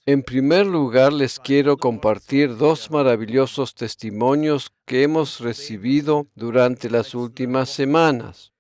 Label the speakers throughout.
Speaker 1: En primer lugar, les quiero compartir dos maravillosos testimonios que hemos recibido durante las últimas semanas.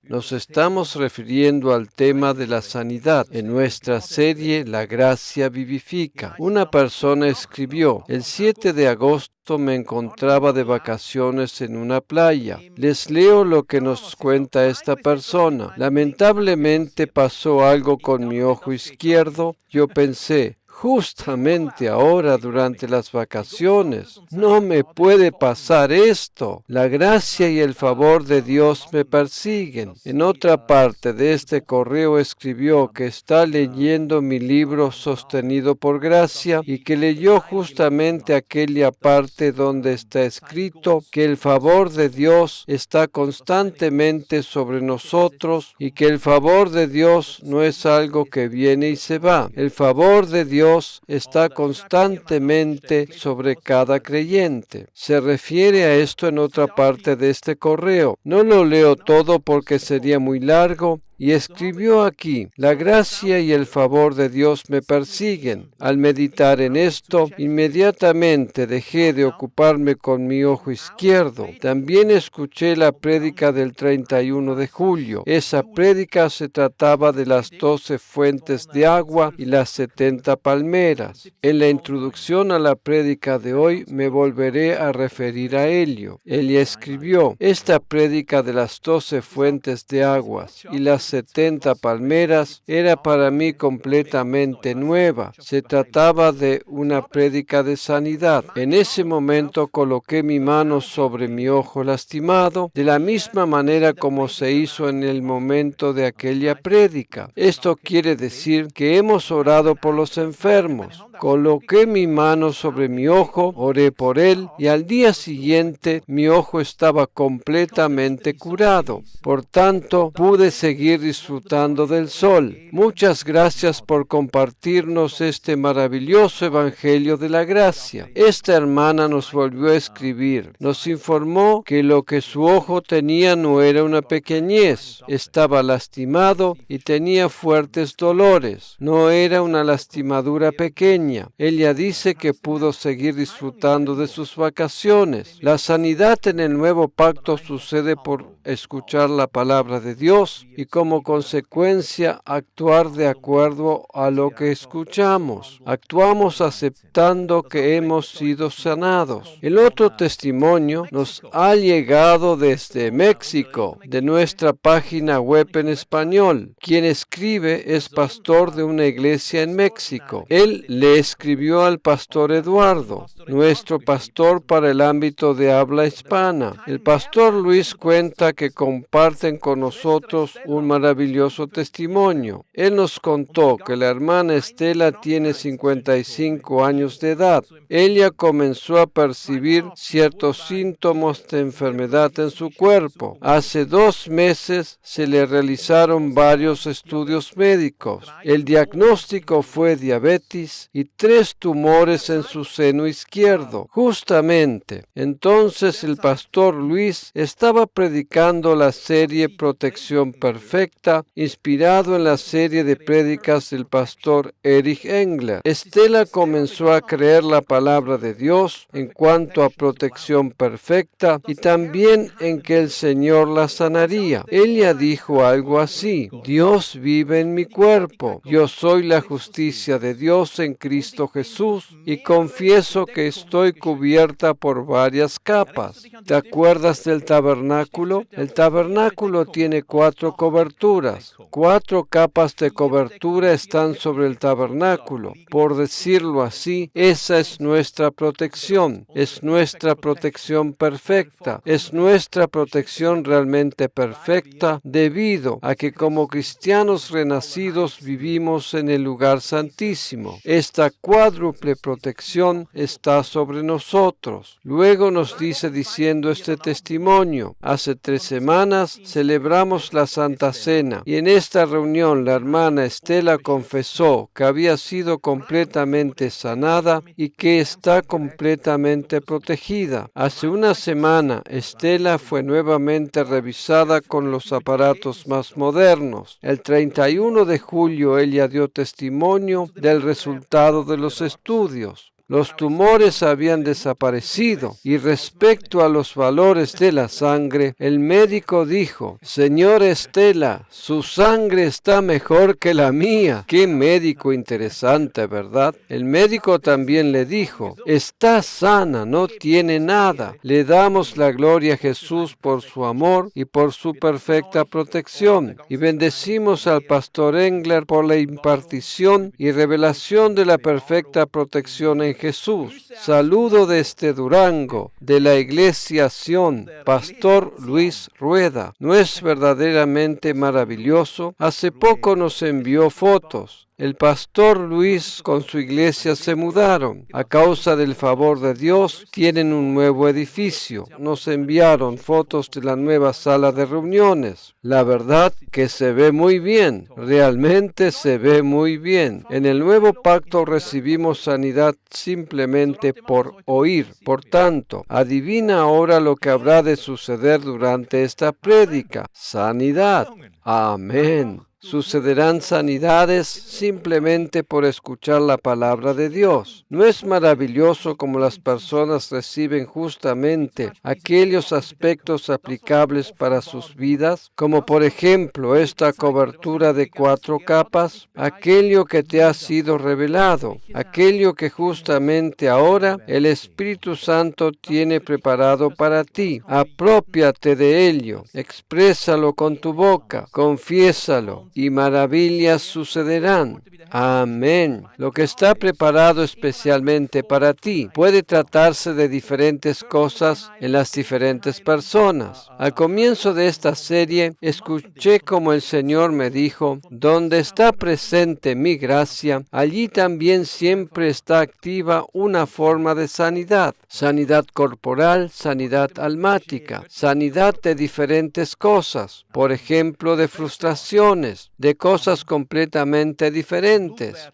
Speaker 1: Nos estamos refiriendo al tema de la sanidad en nuestra serie La Gracia Vivifica. Una persona escribió: el 7 de agosto me encontraba de vacaciones en una playa. Les leo lo que nos cuenta esta persona. Lamentablemente pasó algo con mi ojo izquierdo. Yo pensé: justamente ahora, durante las vacaciones, no me puede pasar esto. La gracia y el favor de Dios me persiguen. En otra parte de este correo escribió que está leyendo mi libro Sostenido por Gracia y que leyó justamente aquella parte donde está escrito que el favor de Dios está constantemente sobre nosotros y que el favor de Dios no es algo que viene y se va. El favor de Dios está constantemente sobre cada creyente. Se refiere a esto en otra parte de este correo. No lo leo todo porque sería muy largo. Y escribió aquí: la gracia y el favor de Dios me persiguen. Al meditar en esto, inmediatamente dejé de ocuparme con mi ojo izquierdo. También escuché la prédica del 31 de julio. Esa prédica se trataba de las 12 fuentes de agua y las 70 palmeras. En la introducción a la prédica de hoy me volveré a referir a ello. Él escribió: esta prédica de las 12 fuentes de aguas y las 70 palmeras era para mí completamente nueva. Se trataba de una prédica de sanidad. En ese momento coloqué mi mano sobre mi ojo lastimado, de la misma manera como se hizo en el momento de aquella prédica. Esto quiere decir que hemos orado por los enfermos. Coloqué mi mano sobre mi ojo, oré por él y al día siguiente mi ojo estaba completamente curado. Por tanto, pude seguir disfrutando del sol. Muchas gracias por compartirnos este maravilloso evangelio de la gracia. Esta hermana nos volvió a escribir. Nos informó que lo que su ojo tenía no era una pequeñez. Estaba lastimado y tenía fuertes dolores. No era una lastimadura pequeña. Ella dice que pudo seguir disfrutando de sus vacaciones. La sanidad en el nuevo pacto sucede por escuchar la palabra de Dios y como consecuencia actuar de acuerdo a lo que escuchamos. Actuamos aceptando que hemos sido sanados. El otro testimonio nos ha llegado desde México, de nuestra página web en español. Quien escribe es pastor de una iglesia en México. Él le escribió al pastor Eduardo, nuestro pastor para el ámbito de habla hispana. El pastor Luis cuenta que comparten con nosotros un maravilloso testimonio. Él nos contó que la hermana Estela tiene 55 años de edad. Ella comenzó a percibir ciertos síntomas de enfermedad en su cuerpo. Hace 2 meses se le realizaron varios estudios médicos. El diagnóstico fue diabetes y 3 tumores en su seno izquierdo. Justamente, entonces el pastor Luis estaba predicando la serie Protección Perfecta, inspirado en la serie de prédicas del pastor Erich Engler. Estela comenzó a creer la palabra de Dios en cuanto a protección perfecta y también en que el Señor la sanaría. Ella dijo algo así: Dios vive en mi cuerpo, yo soy la justicia de Dios en Cristo Jesús y confieso que estoy cubierta por varias capas. ¿Te acuerdas del tabernáculo? El tabernáculo tiene 4 coberturas. 4 capas de cobertura están sobre el tabernáculo. Por decirlo así, esa es nuestra protección. Es nuestra protección perfecta. Es nuestra protección realmente perfecta debido a que como cristianos renacidos vivimos en el lugar santísimo. Esta cuádruple protección está sobre nosotros. Luego nos dice diciendo este testimonio: hace 3 semanas celebramos la Santa Cena y en esta reunión la hermana Estela confesó que había sido completamente sanada y que está completamente protegida. Hace una semana Estela fue nuevamente revisada con los aparatos más modernos. El 31 de julio ella dio testimonio del resultado resultado de los estudios. Los tumores habían desaparecido y respecto a los valores de la sangre, el médico dijo: Señor Estela, su sangre está mejor que la mía. Qué médico interesante, ¿verdad? El médico también le dijo: está sana, no tiene nada. Le damos la gloria a Jesús por su amor y por su perfecta protección. Y bendecimos al pastor Engler por la impartición y revelación de la perfecta protección en Jesús. Saludo desde Durango, de la Iglesia Sion, Pastor Luis Rueda. ¿No es verdaderamente maravilloso? Hace poco nos envió fotos. El pastor Luis con su iglesia se mudaron. A causa del favor de Dios, tienen un nuevo edificio. Nos enviaron fotos de la nueva sala de reuniones. La verdad que se ve muy bien. Realmente se ve muy bien. En el nuevo pacto recibimos sanidad simplemente por oír. Por tanto, adivina ahora lo que habrá de suceder durante esta prédica. Sanidad. Amén. Sucederán sanidades simplemente por escuchar la palabra de Dios. ¿No es maravilloso cómo las personas reciben justamente aquellos aspectos aplicables para sus vidas? Como por ejemplo esta cobertura de 4 capas, aquello que te ha sido revelado, aquello que justamente ahora el Espíritu Santo tiene preparado para ti. Aprópiate de ello, exprésalo con tu boca, confiésalo, y maravillas sucederán. Amén. Lo que está preparado especialmente para ti puede tratarse de diferentes cosas en las diferentes personas. Al comienzo de esta serie, escuché como el Señor me dijo: donde está presente mi gracia, allí también siempre está activa una forma de sanidad. Sanidad corporal, sanidad almática, sanidad de diferentes cosas, por ejemplo, de frustraciones, de cosas completamente diferentes.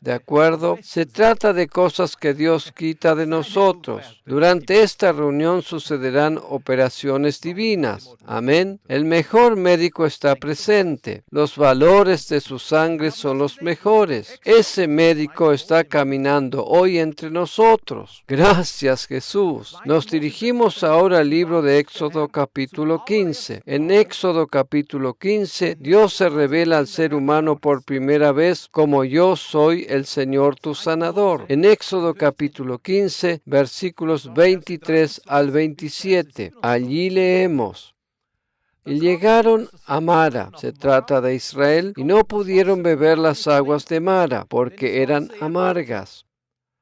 Speaker 1: ¿De acuerdo? Se trata de cosas que Dios quita de nosotros. Durante esta reunión sucederán operaciones divinas. Amén. El mejor médico está presente. Los valores de su sangre son los mejores. Ese médico está caminando hoy entre nosotros. Gracias, Jesús. Nos dirigimos ahora al libro de Éxodo capítulo 15. En Éxodo capítulo 15, Dios se revela al ser humano por primera vez como: yo soy el Señor tu sanador. En Éxodo capítulo 15, versículos 23 al 27. Allí leemos: y llegaron a Mara, se trata de Israel, y no pudieron beber las aguas de Mara, porque eran amargas.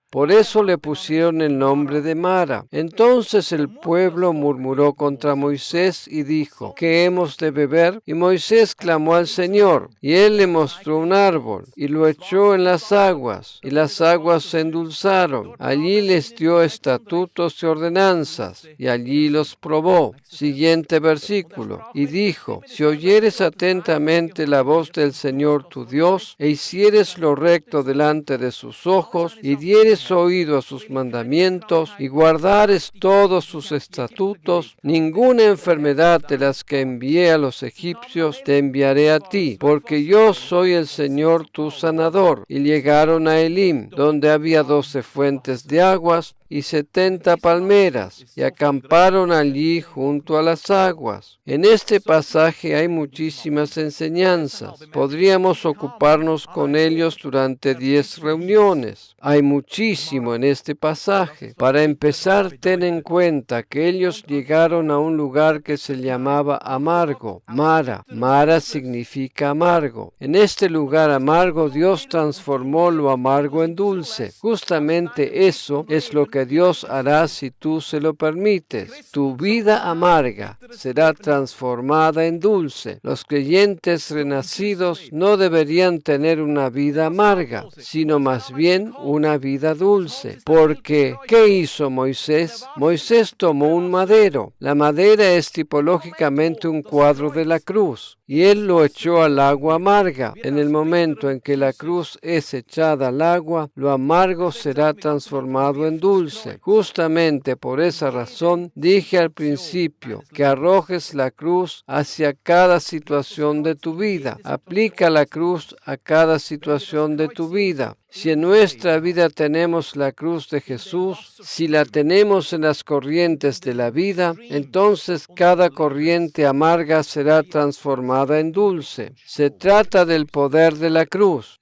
Speaker 1: Por eso le pusieron el nombre de Mara. Entonces el pueblo murmuró contra Moisés y dijo: ¿qué hemos de beber? Y Moisés clamó al Señor, y él le mostró un árbol, y lo echó en las aguas, y las aguas se endulzaron. Allí les dio estatutos y ordenanzas, y allí los probó. Siguiente versículo. Y dijo: si oyeres atentamente la voz del Señor tu Dios, e hicieres lo recto delante de sus ojos, y dieres oído a sus mandamientos, y guardares todos sus estatutos, ninguna enfermedad de las que envié a los egipcios te enviaré a ti, porque yo soy el Señor tu sanador. Y llegaron a Elim, donde había 12 fuentes de aguas y 70 palmeras, y acamparon allí junto a las aguas. En este pasaje hay muchísimas enseñanzas. Podríamos ocuparnos con ellos durante 10 reuniones. Hay muchísimo en este pasaje. Para empezar, ten en cuenta que ellos llegaron a un lugar que se llamaba amargo, Mara. Mara significa amargo. En este lugar amargo, Dios transformó lo amargo en dulce. Justamente eso es lo que Dios hará si tú se lo permites. Tu vida amarga será transformada en dulce. Los creyentes renacidos no deberían tener una vida amarga, sino más bien una vida dulce. Porque, ¿qué hizo Moisés? Moisés tomó un madero. La madera es tipológicamente un cuadro de la cruz, y él lo echó al agua amarga. En el momento en que la cruz es echada al agua, lo amargo será transformado en dulce. Justamente por esa razón dije al principio que arrojes la cruz hacia cada situación de tu vida. Aplica la cruz a cada situación de tu vida. Si en nuestra vida tenemos la cruz de Jesús, si la tenemos en las corrientes de la vida, entonces cada corriente amarga será transformada en dulce. Se trata del poder de la cruz.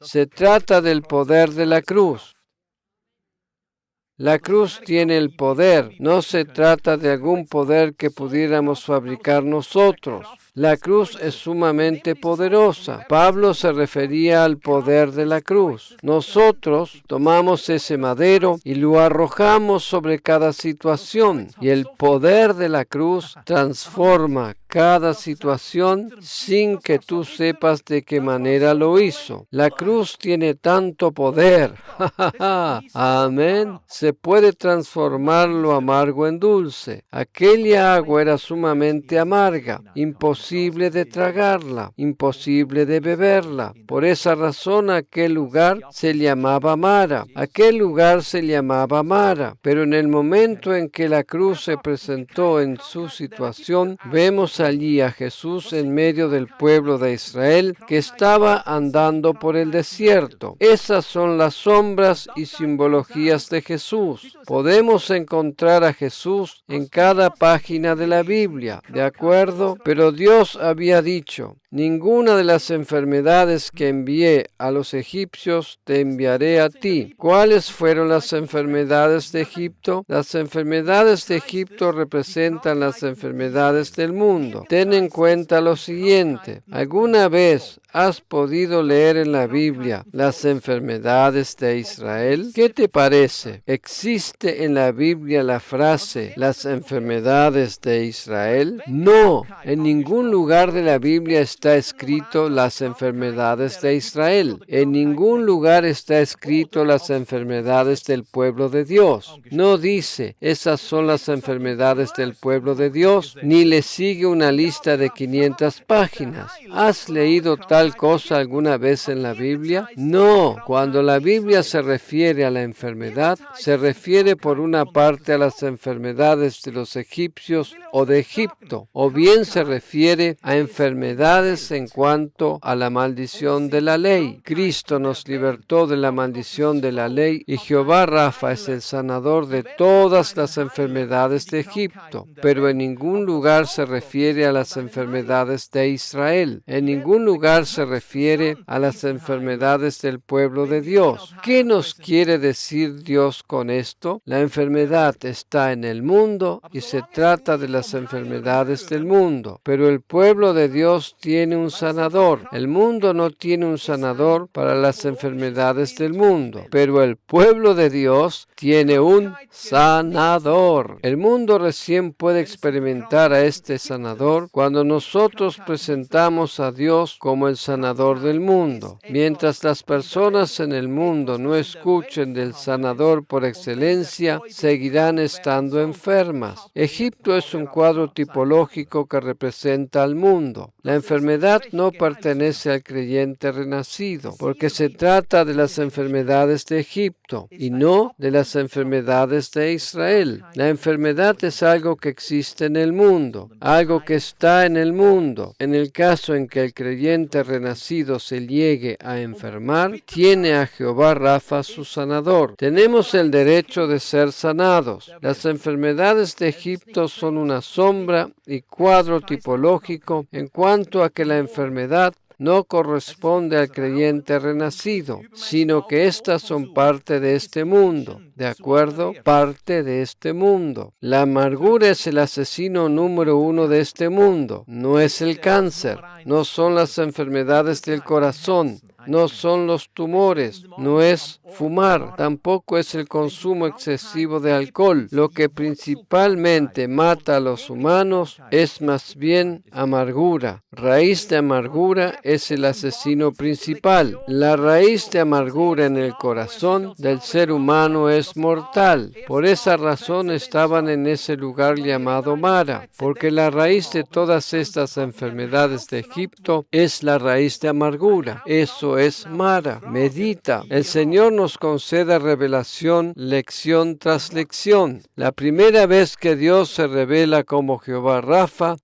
Speaker 1: Se trata del poder de la cruz. La cruz tiene el poder. No se trata de algún poder que pudiéramos fabricar nosotros. La cruz es sumamente poderosa. Pablo se refería al poder de la cruz. Nosotros tomamos ese madero y lo arrojamos sobre cada situación, y el poder de la cruz transforma cada situación sin que tú sepas de qué manera lo hizo. La cruz tiene tanto poder. Amén. Se puede transformar lo amargo en dulce. Aquella agua era sumamente amarga, imposible de tragarla, imposible de beberla. Por esa razón aquel lugar se llamaba Mara. Aquel lugar se llamaba Mara. Pero en el momento en que la cruz se presentó en su situación, vemos allí a Jesús en medio del pueblo de Israel que estaba andando por el desierto. Esas son las sombras y simbologías de Jesús. Podemos encontrar a Jesús en cada página de la Biblia, ¿de acuerdo? Pero Dios había dicho: ninguna de las enfermedades que envié a los egipcios te enviaré a ti. ¿Cuáles fueron las enfermedades de Egipto? Las enfermedades de Egipto representan las enfermedades del mundo. Ten en cuenta lo siguiente: ¿alguna vez has podido leer en la Biblia las enfermedades de Israel? ¿Qué te parece? ¿Existe en la Biblia la frase las enfermedades de Israel? No, en ningún lugar de la Biblia está escrito las enfermedades de Israel. En ningún lugar está escrito las enfermedades del pueblo de Dios. No dice esas son las enfermedades del pueblo de Dios, ni le sigue una lista de 500 páginas. ¿Has leído tal cosa alguna vez en la Biblia? No. Cuando la Biblia se refiere a la enfermedad, se refiere por una parte a las enfermedades de los egipcios o de Egipto, o bien se refiere a enfermedades en cuanto a la maldición de la ley. Cristo nos libertó de la maldición de la ley y Jehová Rafa es el sanador de todas las enfermedades de Egipto, pero en ningún lugar se refiere a las enfermedades de Israel. En ningún lugar se refiere a las enfermedades del pueblo de Dios. ¿Qué nos quiere decir Dios con esto? La enfermedad está en el mundo y se trata de las enfermedades del mundo, pero el pueblo de Dios tiene un sanador. El mundo no tiene un sanador para las enfermedades del mundo, pero el pueblo de Dios tiene un sanador. El mundo recién puede experimentar a este sanador cuando nosotros presentamos a Dios como el sanador del mundo. Mientras las personas en el mundo no escuchen del sanador por excelencia, seguirán estando enfermas. Egipto es un cuadro tipológico que representa al mundo. La enfermedad no pertenece al creyente renacido, porque se trata de las enfermedades de Egipto y no de las enfermedades de Israel. La enfermedad es algo que existe en el mundo, algo que está en el mundo. En el caso en que el creyente renacido se llegue a enfermar, tiene a Jehová Rafa su sanador. Tenemos el derecho de ser sanados. Las enfermedades de Egipto son una sombra y cuadro tipológico en cuanto a que la enfermedad no corresponde al creyente renacido, sino que éstas son parte de este mundo. ¿De acuerdo? Parte de este mundo. La amargura es el asesino número 1 de este mundo. No es el cáncer, no son las enfermedades del corazón, no son los tumores, no es fumar, tampoco es el consumo excesivo de alcohol. Lo que principalmente mata a los humanos es más bien amargura. Raíz de amargura es el asesino principal. La raíz de amargura en el corazón del ser humano es mortal. Por esa razón estaban en ese lugar llamado Mara, porque la raíz de todas estas enfermedades de Egipto es la raíz de amargura. Eso es Mara. Medita. El Señor nos concede revelación, lección tras lección. La primera vez que Dios se revela como Jehová Rafa,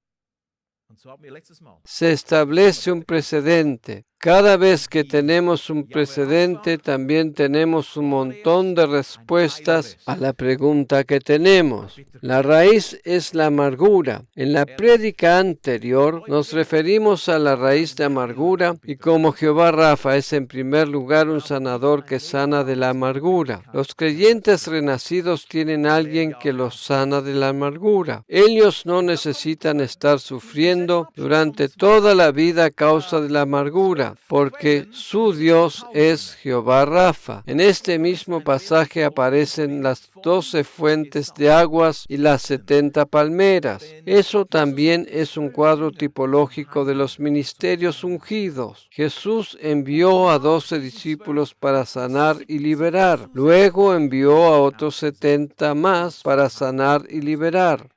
Speaker 1: se establece un precedente. Cada vez que tenemos un precedente, también tenemos un montón de respuestas a la pregunta que tenemos. La raíz es la amargura. En la prédica anterior nos referimos a la raíz de amargura y como Jehová Rafa es en primer lugar un sanador que sana de la amargura. Los creyentes renacidos tienen a alguien que los sana de la amargura. Ellos no necesitan estar sufriendo durante toda la vida a causa de la amargura, porque su Dios es Jehová Rafa. En este mismo pasaje aparecen las 12 fuentes de aguas y las 70 palmeras. Eso también es un cuadro tipológico de los ministerios ungidos. Jesús envió a 12 discípulos para sanar y liberar. Luego envió a otros 70 más para sanar y liberar.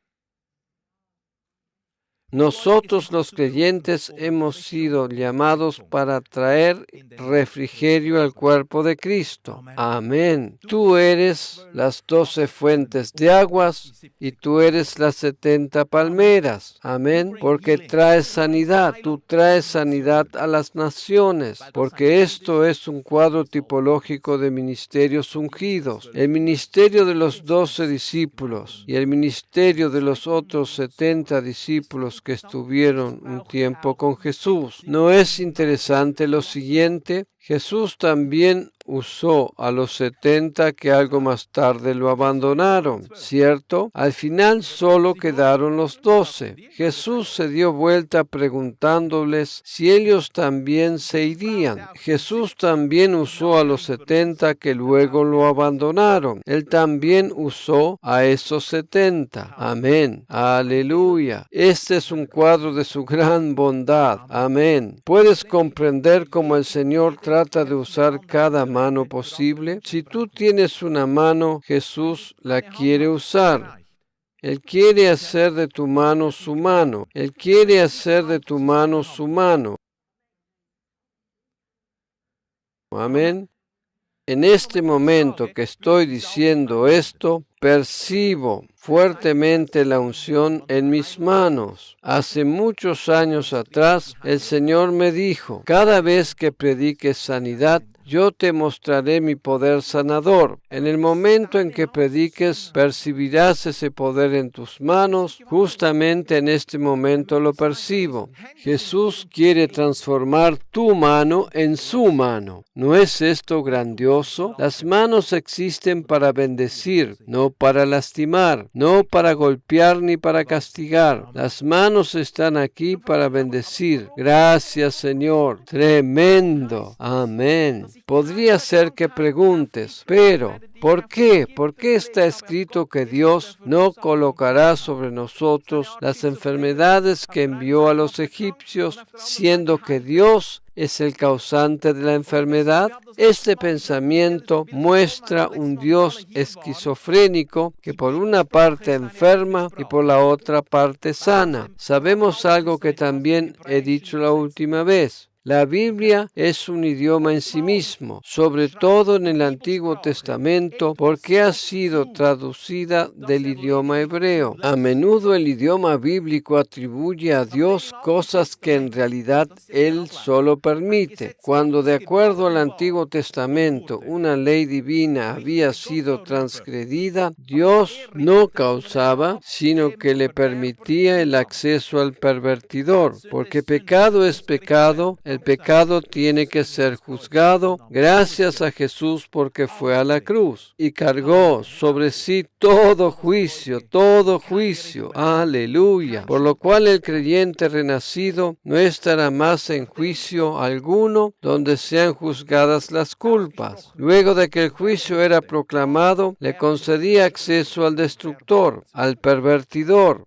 Speaker 1: Nosotros los creyentes hemos sido llamados para traer refrigerio al cuerpo de Cristo. Amén. Tú eres las 12 fuentes de aguas y tú eres las 70 palmeras. Amén. Porque traes sanidad. Tú traes sanidad a las naciones. Porque esto es un cuadro tipológico de ministerios ungidos. El ministerio de los 12 discípulos y el ministerio de los otros 70 discípulos que estuvieron un tiempo con Jesús. ¿No es interesante lo siguiente? Jesús también usó a los 70 que algo más tarde lo abandonaron, ¿cierto? Al final solo quedaron los 12. Jesús se dio vuelta preguntándoles si ellos también se irían. Jesús también usó a los 70 que luego lo abandonaron. Él también usó a esos 70. Amén. Aleluya. Este es un cuadro de su gran bondad. Amén. ¿Puedes comprender cómo el Señor trata de usar cada mano posible? Si tú tienes una mano, Jesús la quiere usar. Él quiere hacer de tu mano su mano. Él quiere hacer de tu mano su mano. Amén. En este momento que estoy diciendo esto, percibo fuertemente la unción en mis manos. Hace muchos años atrás, el Señor me dijo, cada vez que prediques sanidad, yo te mostraré mi poder sanador. En el momento en que prediques, percibirás ese poder en tus manos. Justamente en este momento lo percibo. Jesús quiere transformar tu mano en su mano. ¿No es esto grandioso? Las manos existen para bendecir, no para lastimar, no para golpear ni para castigar. Las manos están aquí para bendecir. Gracias, Señor. Tremendo. Amén. Podría ser que preguntes, pero ¿por qué? ¿Por qué está escrito que Dios no colocará sobre nosotros las enfermedades que envió a los egipcios, siendo que Dios es el causante de la enfermedad? Este pensamiento muestra un Dios esquizofrénico que por una parte enferma y por la otra parte sana. Sabemos algo que también he dicho la última vez. La Biblia es un idioma en sí mismo, sobre todo en el Antiguo Testamento, porque ha sido traducida del idioma hebreo. A menudo el idioma bíblico atribuye a Dios cosas que en realidad Él solo permite. Cuando de acuerdo al Antiguo Testamento una ley divina había sido transgredida, Dios no causaba, sino que le permitía el acceso al pervertidor, porque pecado es pecado. El pecado tiene que ser juzgado. Gracias a Jesús porque fue a la cruz y cargó sobre sí todo juicio, todo juicio. Aleluya. Por lo cual el creyente renacido no estará más en juicio alguno donde sean juzgadas las culpas. Luego de que el juicio era proclamado, le concedía acceso al destructor, al pervertidor.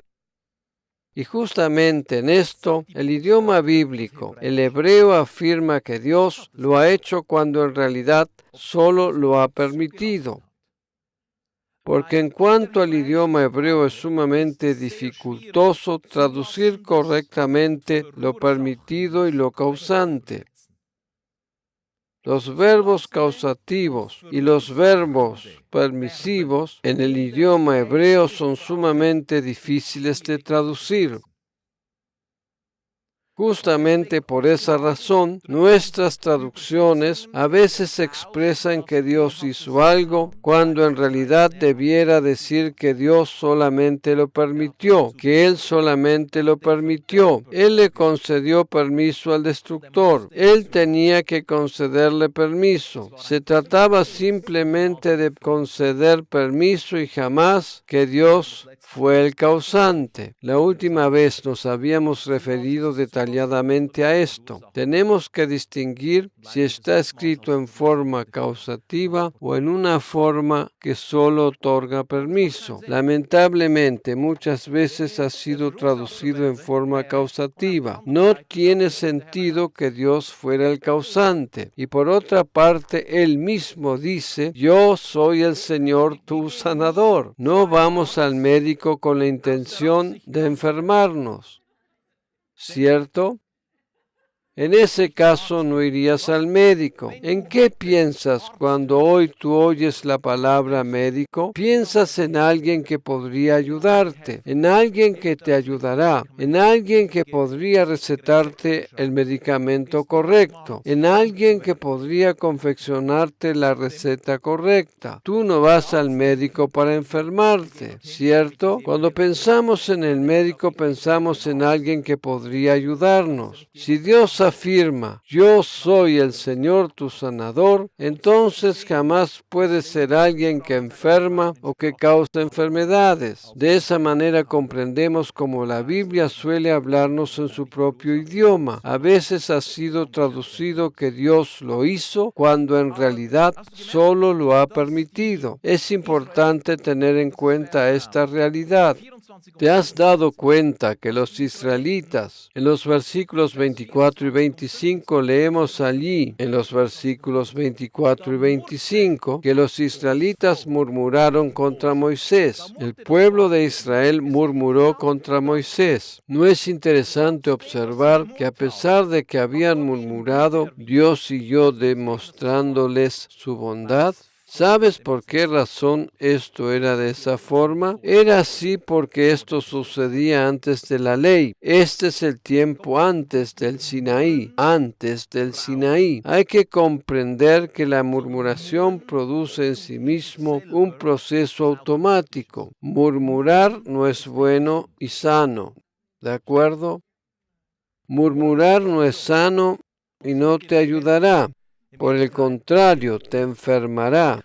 Speaker 1: Y justamente en esto, el idioma bíblico, el hebreo, afirma que Dios lo ha hecho cuando en realidad solo lo ha permitido. Porque en cuanto al idioma hebreo es sumamente dificultoso traducir correctamente lo permitido y lo causante. Los verbos causativos y los verbos permisivos en el idioma hebreo son sumamente difíciles de traducir. Justamente por esa razón, nuestras traducciones a veces expresan que Dios hizo algo, cuando en realidad debiera decir que Dios solamente lo permitió, que Él solamente lo permitió. Él le concedió permiso al destructor. Él tenía que concederle permiso. Se trataba simplemente de conceder permiso y jamás que Dios fue el causante. La última vez nos habíamos referido detalladamente a esto. Tenemos que distinguir si está escrito en forma causativa o en una forma que solo otorga permiso. Lamentablemente, muchas veces ha sido traducido en forma causativa. No tiene sentido que Dios fuera el causante. Y por otra parte, Él mismo dice: yo soy el Señor tu sanador. No vamos al médico con la intención de enfermarnos, ¿cierto? En ese caso no irías al médico. ¿En qué piensas cuando hoy tú oyes la palabra médico? Piensas en alguien que podría ayudarte, en alguien que te ayudará, en alguien que podría recetarte el medicamento correcto, en alguien que podría confeccionarte la receta correcta. Tú no vas al médico para enfermarte, ¿cierto? Cuando pensamos en el médico, pensamos en alguien que podría ayudarnos. Si Dios afirma: yo soy el Señor tu sanador, entonces jamás puede ser alguien que enferma o que causa enfermedades. De esa manera comprendemos cómo la Biblia suele hablarnos en su propio idioma. A veces ha sido traducido que Dios lo hizo, cuando en realidad solo lo ha permitido. Es importante tener en cuenta esta realidad. ¿Te has dado cuenta que los israelitas, en los versículos 24 y 25, leemos allí, en los versículos 24 y 25, que los israelitas murmuraron contra Moisés? El pueblo de Israel murmuró contra Moisés. ¿No es interesante observar que a pesar de que habían murmurado, Dios siguió demostrándoles su bondad? ¿Sabes por qué razón esto era de esa forma? Era así porque esto sucedía antes de la ley. Este es el tiempo antes del Sinaí. Antes del Sinaí. Hay que comprender que la murmuración produce en sí mismo un proceso automático. Murmurar no es bueno y sano. ¿De acuerdo? Murmurar no es sano y no te ayudará. Por el contrario, te enfermará.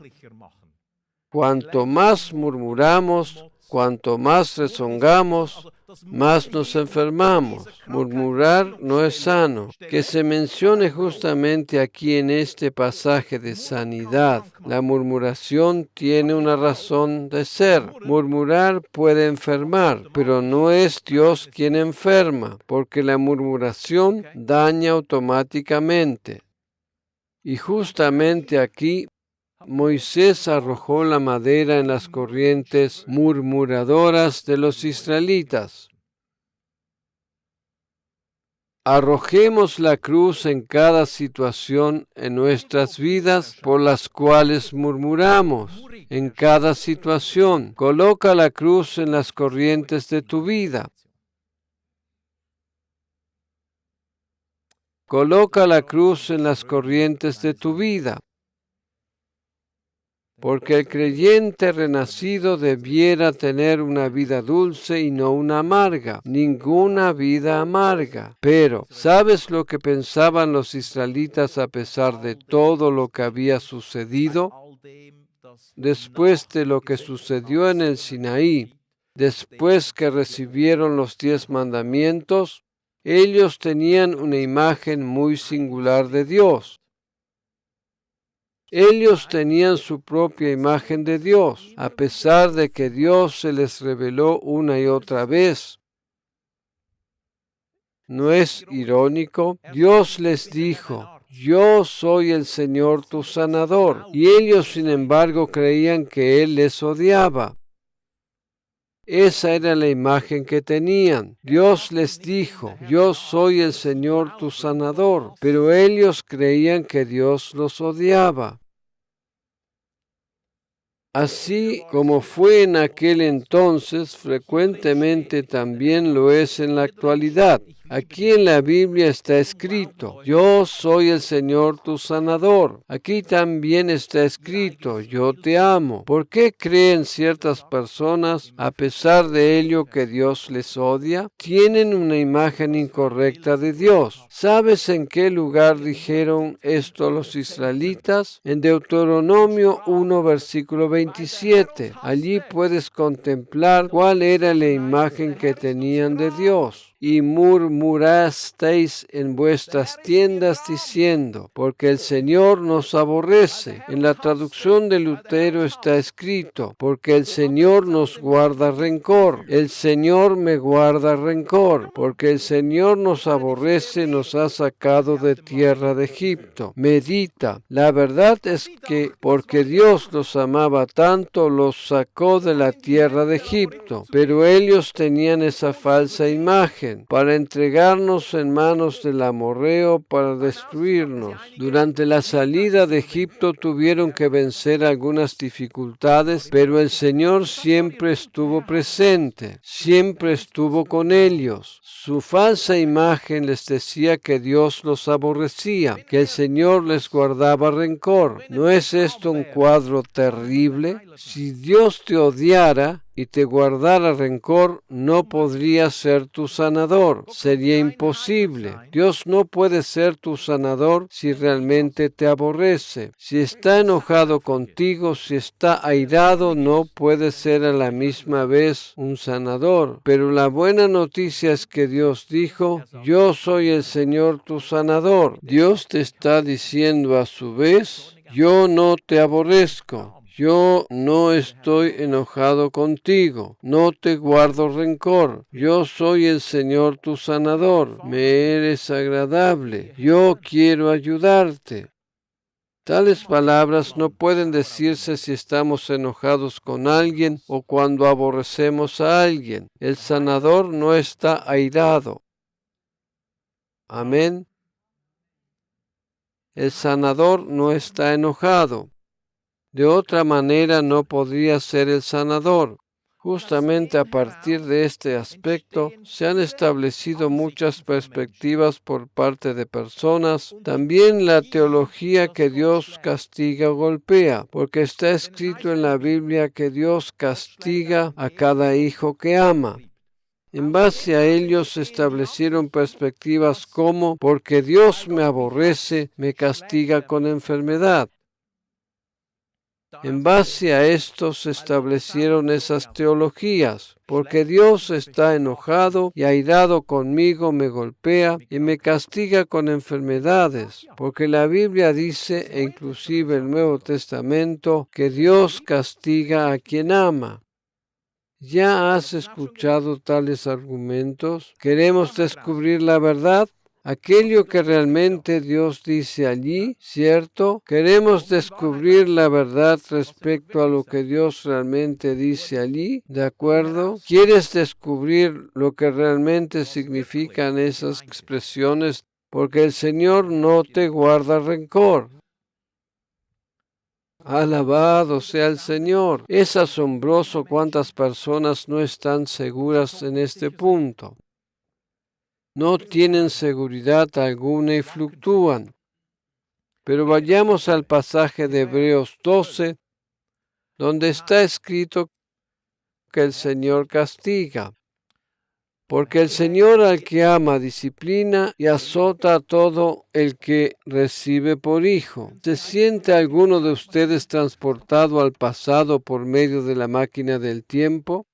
Speaker 1: Cuanto más murmuramos, cuanto más rezongamos, más nos enfermamos. Murmurar no es sano. Que se mencione justamente aquí en este pasaje de sanidad. La murmuración tiene una razón de ser. Murmurar puede enfermar, pero no es Dios quien enferma, porque la murmuración daña automáticamente. Y justamente aquí Moisés arrojó la madera en las corrientes murmuradoras de los israelitas. Arrojemos la cruz en cada situación en nuestras vidas por las cuales murmuramos. En cada situación, coloca la cruz en las corrientes de tu vida. Coloca la cruz en las corrientes de tu vida. Porque el creyente renacido debiera tener una vida dulce y no una amarga, ninguna vida amarga. Pero, ¿sabes lo que pensaban los israelitas a pesar de todo lo que había sucedido? Después de lo que sucedió en el Sinaí, después que recibieron los 10 mandamientos, ellos tenían una imagen muy singular de Dios. Ellos tenían su propia imagen de Dios, a pesar de que Dios se les reveló una y otra vez. ¿No es irónico? Dios les dijo: yo soy el Señor tu sanador. Y ellos, sin embargo, creían que Él les odiaba. Esa era la imagen que tenían. Dios les dijo: yo soy el Señor tu sanador, pero ellos creían que Dios los odiaba. Así como fue en aquel entonces, frecuentemente también lo es en la actualidad. Aquí en la Biblia está escrito, yo soy el Señor tu sanador. Aquí también está escrito, yo te amo. ¿Por qué creen ciertas personas, a pesar de ello, que Dios les odia? Tienen una imagen incorrecta de Dios. ¿Sabes en qué lugar dijeron esto los israelitas? En Deuteronomio 1, versículo 27. Allí puedes contemplar cuál era la imagen que tenían de Dios. Y murmurasteis en vuestras tiendas diciendo, porque el Señor nos aborrece. En la traducción de Lutero está escrito, porque el Señor nos guarda rencor. El Señor me guarda rencor, porque el Señor nos aborrece, nos ha sacado de tierra de Egipto. Medita, la verdad es que porque Dios los amaba tanto, los sacó de la tierra de Egipto, pero ellos tenían esa falsa imagen para entregarnos en manos del amorreo para destruirnos. Durante la salida de Egipto tuvieron que vencer algunas dificultades, pero el Señor siempre estuvo presente, siempre estuvo con ellos. Su falsa imagen les decía que Dios los aborrecía, que el Señor les guardaba rencor. ¿No es esto un cuadro terrible? Si Dios te odiara y te guardara rencor, no podría ser tu sanador. Sería imposible. Dios no puede ser tu sanador si realmente te aborrece. Si está enojado contigo, si está airado, no puede ser a la misma vez un sanador. Pero la buena noticia es que Dios dijo, yo soy el Señor tu sanador. Dios te está diciendo a su vez, yo no te aborrezco. Yo no estoy enojado contigo, no te guardo rencor. Yo soy el Señor tu sanador, me eres agradable, yo quiero ayudarte. Tales palabras no pueden decirse si estamos enojados con alguien o cuando aborrecemos a alguien. El sanador no está airado. Amén. El sanador no está enojado. De otra manera no podría ser el sanador. Justamente a partir de este aspecto se han establecido muchas perspectivas por parte de personas. También la teología que Dios castiga o golpea, porque está escrito en la Biblia que Dios castiga a cada hijo que ama. En base a ellos se establecieron perspectivas como, porque Dios me aborrece, me castiga con enfermedad. En base a esto se establecieron esas teologías, porque Dios está enojado y airado conmigo, me golpea y me castiga con enfermedades, porque la Biblia dice, e inclusive el Nuevo Testamento, que Dios castiga a quien ama. ¿Ya has escuchado tales argumentos? ¿Queremos descubrir la verdad? Aquello que realmente Dios dice allí, ¿cierto? Queremos descubrir la verdad respecto a lo que Dios realmente dice allí, ¿de acuerdo? ¿Quieres descubrir lo que realmente significan esas expresiones? Porque el Señor no te guarda rencor. Alabado sea el Señor. Es asombroso cuántas personas no están seguras en este punto. No tienen seguridad alguna y fluctúan. Pero vayamos al pasaje de Hebreos 12, donde está escrito que el Señor castiga. Porque el Señor al que ama disciplina y azota a todo el que recibe por hijo. ¿Se siente alguno de ustedes transportado al pasado por medio de la máquina del tiempo?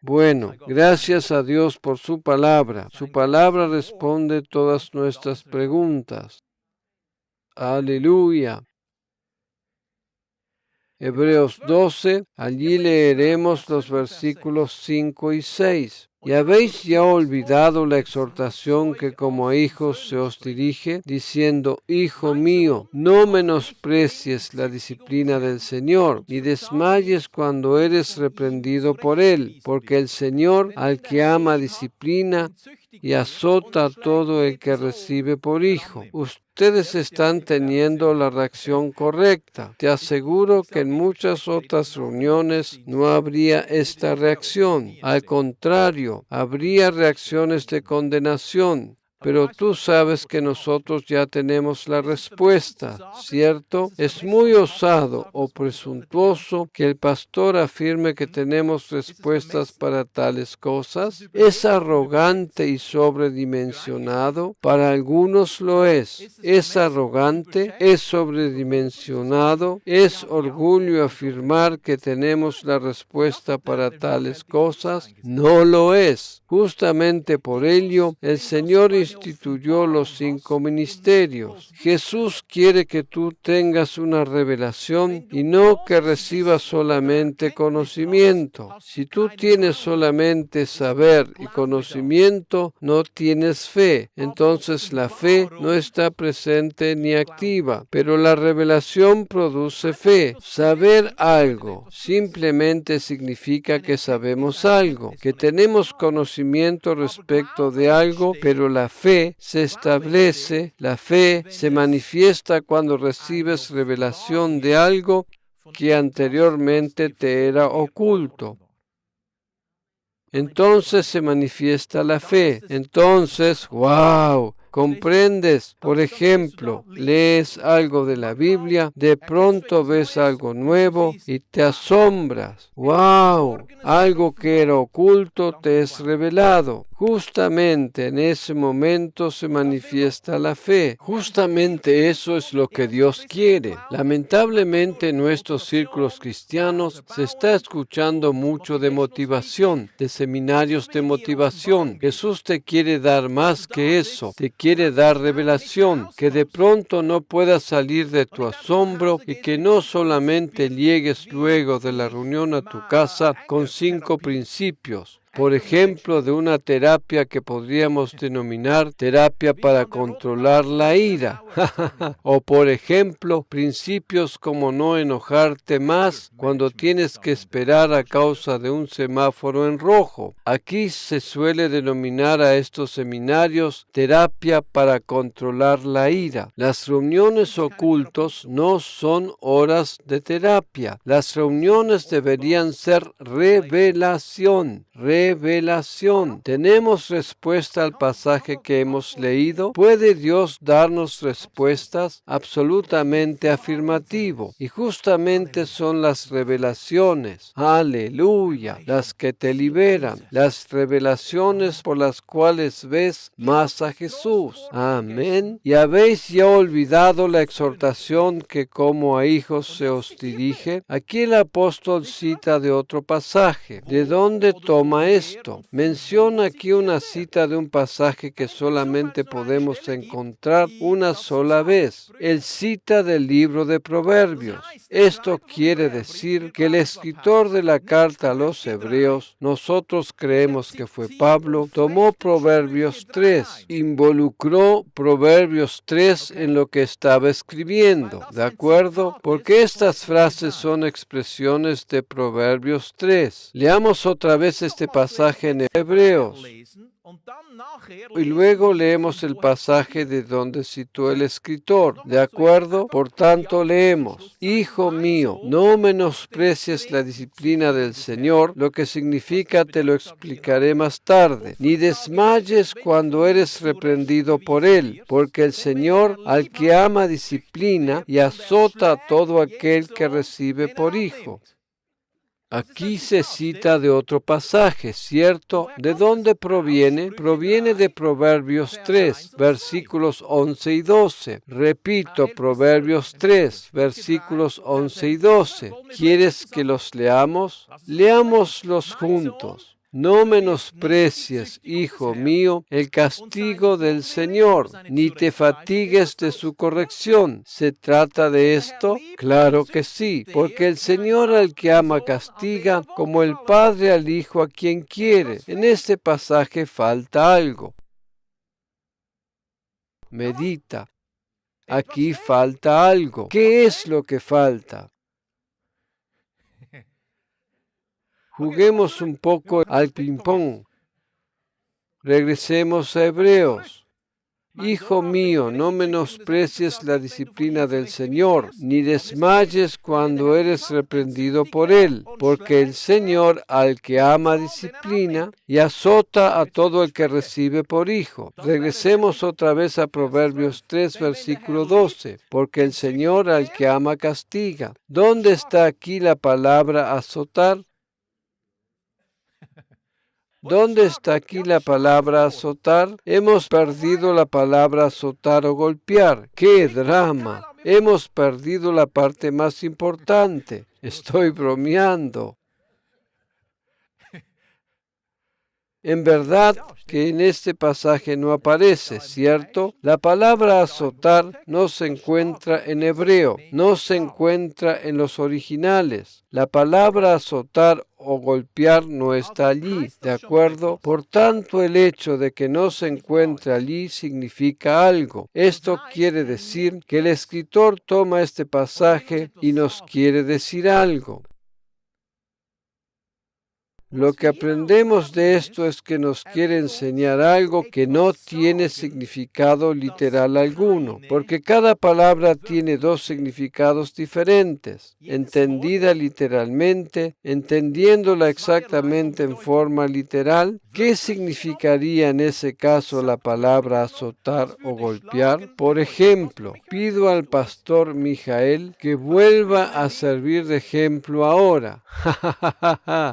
Speaker 1: Bueno, gracias a Dios por su palabra. Su palabra responde todas nuestras preguntas. Aleluya. Hebreos 12, allí leeremos los versículos 5 y 6. ¿Y habéis ya olvidado la exhortación que como a hijos se os dirige, diciendo, Hijo mío, no menosprecies la disciplina del Señor, ni desmayes cuando eres reprendido por Él, porque el Señor al que ama disciplina y azota a todo el que recibe por hijo. Ustedes están teniendo la reacción correcta. Te aseguro que en muchas otras reuniones no habría esta reacción. Al contrario, habría reacciones de condenación. Pero tú sabes que nosotros ya tenemos la respuesta, ¿cierto? Es muy osado o presuntuoso que el pastor afirme que tenemos respuestas para tales cosas. Es arrogante y sobredimensionado. Para algunos lo es. Es arrogante, es sobredimensionado, es orgullo afirmar que tenemos la respuesta para tales cosas. No lo es. Justamente por ello, el Señor instituyó los 5 ministerios. Jesús quiere que tú tengas una revelación y no que recibas solamente conocimiento. Si tú tienes solamente saber y conocimiento, no tienes fe. Entonces la fe no está presente ni activa, pero la revelación produce fe. Saber algo simplemente significa que sabemos algo, que tenemos conocimiento respecto de algo, pero la fe se establece, la fe se manifiesta cuando recibes revelación de algo que anteriormente te era oculto. Entonces se manifiesta la fe. Entonces, ¡wow! ¿Comprendes? Por ejemplo, lees algo de la Biblia, de pronto ves algo nuevo y te asombras. ¡Wow! Algo que era oculto te es revelado. Justamente en ese momento se manifiesta la fe. Justamente eso es lo que Dios quiere. Lamentablemente en nuestros círculos cristianos se está escuchando mucho de motivación, de seminarios de motivación. Jesús te quiere dar más que eso. Te quiere dar revelación, que de pronto no puedas salir de tu asombro y que no solamente llegues luego de la reunión a tu casa con 5 principios. Por ejemplo, de una terapia que podríamos denominar terapia para controlar la ira. O por ejemplo, principios como no enojarte más cuando tienes que esperar a causa de un semáforo en rojo. Aquí se suele denominar a estos seminarios terapia para controlar la ira. Las reuniones ocultos no son horas de terapia. Las reuniones deberían ser revelación. ¿Tenemos respuesta al pasaje que hemos leído? ¿Puede Dios darnos respuestas? Absolutamente afirmativo. Y justamente son las revelaciones, aleluya, las que te liberan, las revelaciones por las cuales ves más a Jesús. Amén. Y habéis ya olvidado la exhortación que como a hijos se os dirige. Aquí el apóstol cita de otro pasaje. ¿De dónde toma esto? Menciona aquí una cita de un pasaje que solamente podemos encontrar una sola vez. Él cita del libro de Proverbios. Esto quiere decir que el escritor de la carta a los Hebreos, nosotros creemos que fue Pablo, tomó Proverbios 3, involucró Proverbios 3 en lo que estaba escribiendo, ¿de acuerdo? Porque estas frases son expresiones de Proverbios 3. Leamos otra vez este pasaje en Hebreos. Y luego leemos el pasaje de donde citó el escritor, ¿de acuerdo? Por tanto leemos, Hijo mío, no menosprecies la disciplina del Señor, lo que significa te lo explicaré más tarde, ni desmayes cuando eres reprendido por Él, porque el Señor al que ama disciplina y azota a todo aquel que recibe por hijo. Aquí se cita de otro pasaje, ¿cierto? ¿De dónde proviene? Proviene de Proverbios 3, versículos 11 y 12. Repito, Proverbios 3, versículos 11 y 12. ¿Quieres que los leamos? Leámoslos juntos. No menosprecies, hijo mío, el castigo del Señor, ni te fatigues de su corrección. ¿Se trata de esto? Claro que sí, porque el Señor al que ama castiga, como el Padre al Hijo a quien quiere. En este pasaje falta algo. Medita. Aquí falta algo. ¿Qué es lo que falta? Juguemos un poco al ping-pong. Regresemos a Hebreos. Hijo mío, no menosprecies la disciplina del Señor, ni desmayes cuando eres reprendido por Él, porque el Señor al que ama disciplina y azota a todo el que recibe por hijo. Regresemos otra vez a Proverbios 3, versículo 12, porque el Señor al que ama castiga. ¿Dónde está aquí la palabra azotar? ¿Dónde está aquí la palabra azotar? Hemos perdido la palabra azotar o golpear. ¡Qué drama! Hemos perdido la parte más importante. Estoy bromeando. En verdad que en este pasaje no aparece, ¿cierto? La palabra azotar no se encuentra en hebreo, no se encuentra en los originales. La palabra azotar o golpear no está allí, ¿de acuerdo? Por tanto, el hecho de que no se encuentre allí significa algo. Esto quiere decir que el escritor toma este pasaje y nos quiere decir algo. Lo que aprendemos de esto es que nos quiere enseñar algo que no tiene significado literal alguno, porque cada palabra tiene dos significados diferentes. Entendida literalmente, entendiéndola exactamente en forma literal, ¿qué significaría en ese caso la palabra azotar o golpear? Por ejemplo, pido al pastor Mijael que vuelva a servir de ejemplo ahora.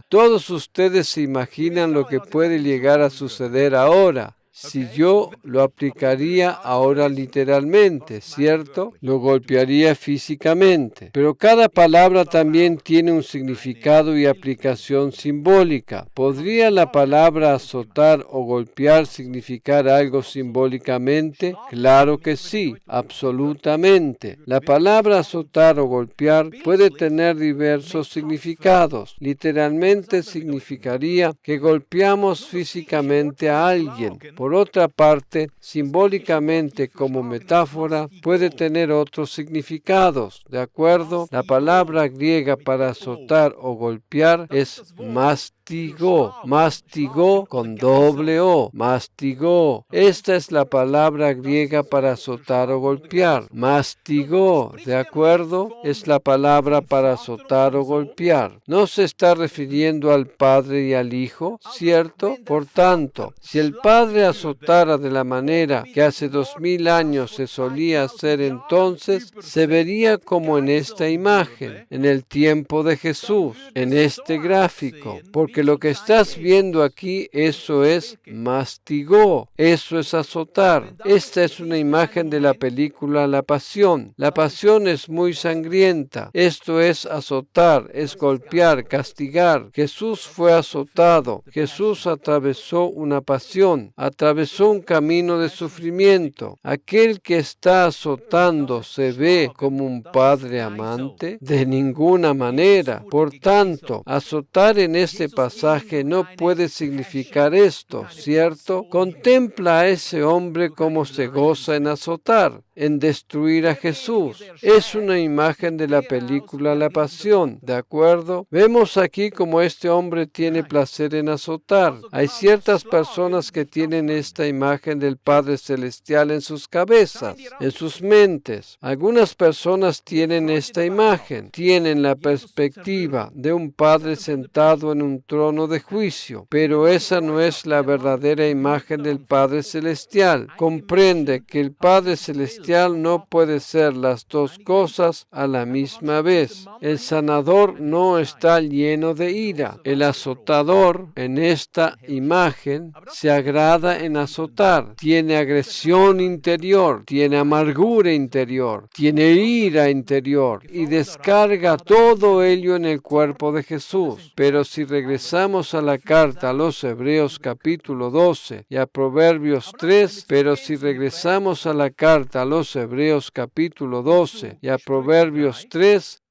Speaker 1: Todos ustedes se imaginan lo que puede llegar a suceder ahora. Si yo lo aplicaría ahora literalmente, ¿cierto? Lo golpearía físicamente. Pero cada palabra también tiene un significado y aplicación simbólica. ¿Podría la palabra azotar o golpear significar algo simbólicamente? Claro que sí, absolutamente. La palabra azotar o golpear puede tener diversos significados. Literalmente significaría que golpeamos físicamente a alguien. Por otra parte, simbólicamente como metáfora puede tener otros significados, ¿de acuerdo? La palabra griega para azotar o golpear es mastigó, mastigó con doble O, mastigó. Esta es la palabra griega para azotar o golpear, mastigó, ¿de acuerdo? Es la palabra para azotar o golpear. No se está refiriendo al Padre y al Hijo, ¿cierto? Por tanto, si el Padre azotara de la manera que hace 2000 años se solía hacer entonces, se vería como en esta imagen, en el tiempo de Jesús, en este gráfico, porque lo que estás viendo aquí, eso es mastigó, eso es azotar. Esta es una imagen de la película La Pasión. La Pasión es muy sangrienta. Esto es azotar, es golpear, castigar. Jesús fue azotado. Jesús atravesó una pasión, atravesó un camino de sufrimiento. Aquel que está azotando se ve como un padre amante. De ninguna manera. Por tanto, azotar en este pasaje no puede significar esto, ¿cierto? Contempla a ese hombre como se goza en azotar, en destruir a Jesús. Es una imagen de la película La Pasión, ¿de acuerdo? Vemos aquí como este hombre tiene placer en azotar. Hay ciertas personas que tienen esta imagen del Padre Celestial en sus cabezas, en sus mentes. Algunas personas tienen esta imagen, tienen la perspectiva de un Padre sentado en un trono de juicio, pero esa no es la verdadera imagen del Padre Celestial. Comprende que el Padre Celestial no puede ser las dos cosas a la misma vez. El sanador no está lleno de ira. El azotador en esta imagen se agrada en azotar. Tiene agresión interior, tiene amargura interior, tiene ira interior y descarga todo ello en el cuerpo de Jesús. Pero si regresamos a la carta a los Hebreos capítulo 12 y a Proverbios 3, pero si regresamos a la carta a los Hebreos capítulo 12 y a Proverbios 3,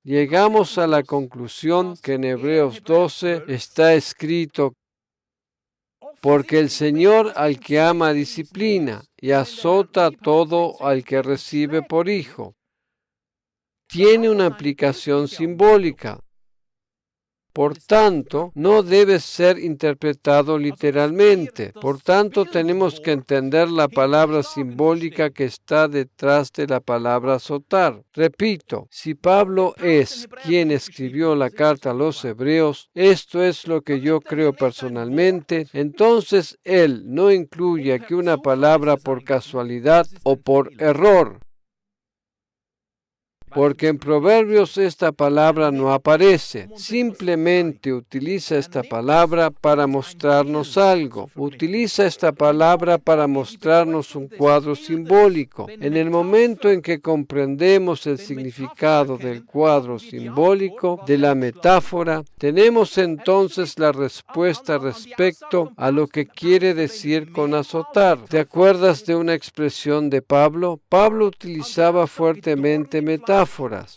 Speaker 1: llegamos a la conclusión que en Hebreos 12 está escrito: porque el Señor al que ama disciplina y azota a todo al que recibe por hijo. Tiene una aplicación simbólica. Por tanto, no debe ser interpretado literalmente. Por tanto, tenemos que entender la palabra simbólica que está detrás de la palabra azotar. Repito, si Pablo es quien escribió la carta a los Hebreos, esto es lo que yo creo personalmente, entonces él no incluye aquí una palabra por casualidad o por error. Porque en Proverbios esta palabra no aparece. Simplemente utiliza esta palabra para mostrarnos algo. Utiliza esta palabra para mostrarnos un cuadro simbólico. En el momento en que comprendemos el significado del cuadro simbólico, de la metáfora, tenemos entonces la respuesta respecto a lo que quiere decir con azotar. ¿Te acuerdas de una expresión de Pablo? Pablo utilizaba fuertemente metáforas.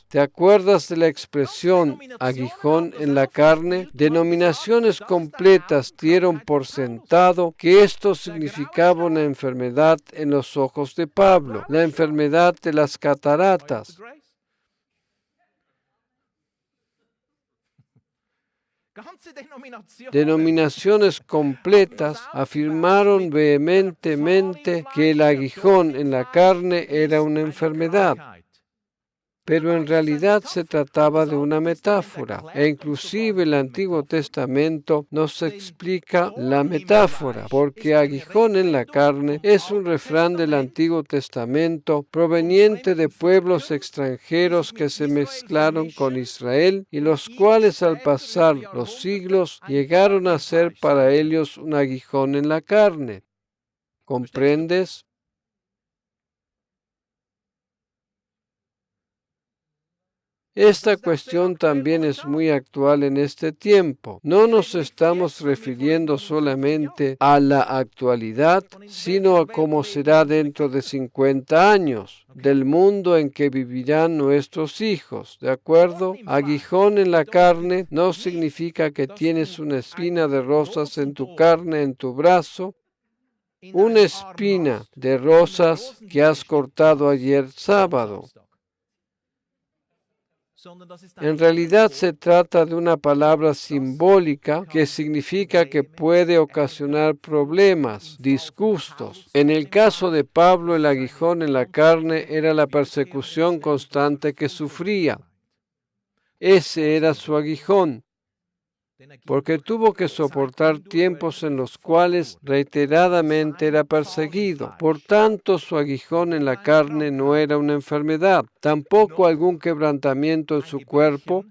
Speaker 1: ¿Te acuerdas de la expresión aguijón en la carne? Denominaciones completas dieron por sentado que esto significaba una enfermedad en los ojos de Pablo, la enfermedad de las cataratas. Denominaciones completas afirmaron vehementemente que el aguijón en la carne era una enfermedad. Pero en realidad se trataba de una metáfora, e inclusive el Antiguo Testamento nos explica la metáfora, porque aguijón en la carne es un refrán del Antiguo Testamento proveniente de pueblos extranjeros que se mezclaron con Israel y los cuales al pasar los siglos llegaron a ser para ellos un aguijón en la carne. ¿Comprendes? Esta cuestión también es muy actual en este tiempo. No nos estamos refiriendo solamente a la actualidad, sino a cómo será dentro de 50 años, del mundo en que vivirán nuestros hijos. ¿De acuerdo? Aguijón en la carne no significa que tienes una espina de rosas en tu carne, en tu brazo, una espina de rosas que has cortado ayer sábado. En realidad se trata de una palabra simbólica que significa que puede ocasionar problemas, disgustos. En el caso de Pablo, el aguijón en la carne era la persecución constante que sufría. Ese era su aguijón, porque tuvo que soportar tiempos en los cuales reiteradamente era perseguido. Por tanto, su aguijón en la carne no era una enfermedad, tampoco algún quebrantamiento en su cuerpo,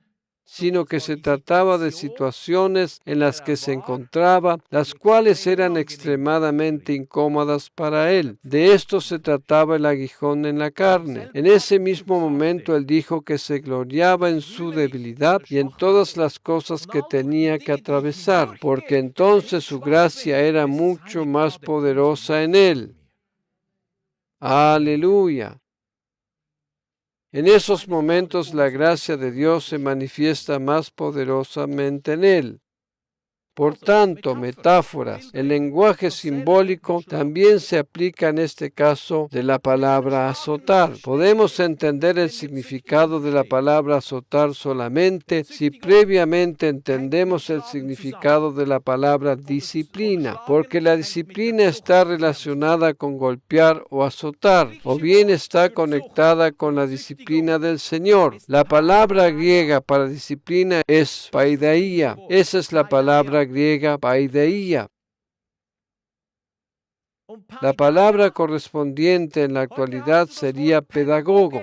Speaker 1: sino que se trataba de situaciones en las que se encontraba, las cuales eran extremadamente incómodas para él. De esto se trataba el aguijón en la carne. En ese mismo momento él dijo que se gloriaba en su debilidad y en todas las cosas que tenía que atravesar, porque entonces su gracia era mucho más poderosa en él. Aleluya. En esos momentos la gracia de Dios se manifiesta más poderosamente en él. Por tanto, metáforas, el lenguaje simbólico también se aplica en este caso de la palabra azotar. Podemos entender el significado de la palabra azotar solamente si previamente entendemos el significado de la palabra disciplina, porque la disciplina está relacionada con golpear o azotar, o bien está conectada con la disciplina del Señor. La palabra griega para disciplina es paideia. Esa es la palabra griega paideia. La palabra correspondiente en la actualidad sería pedagogo.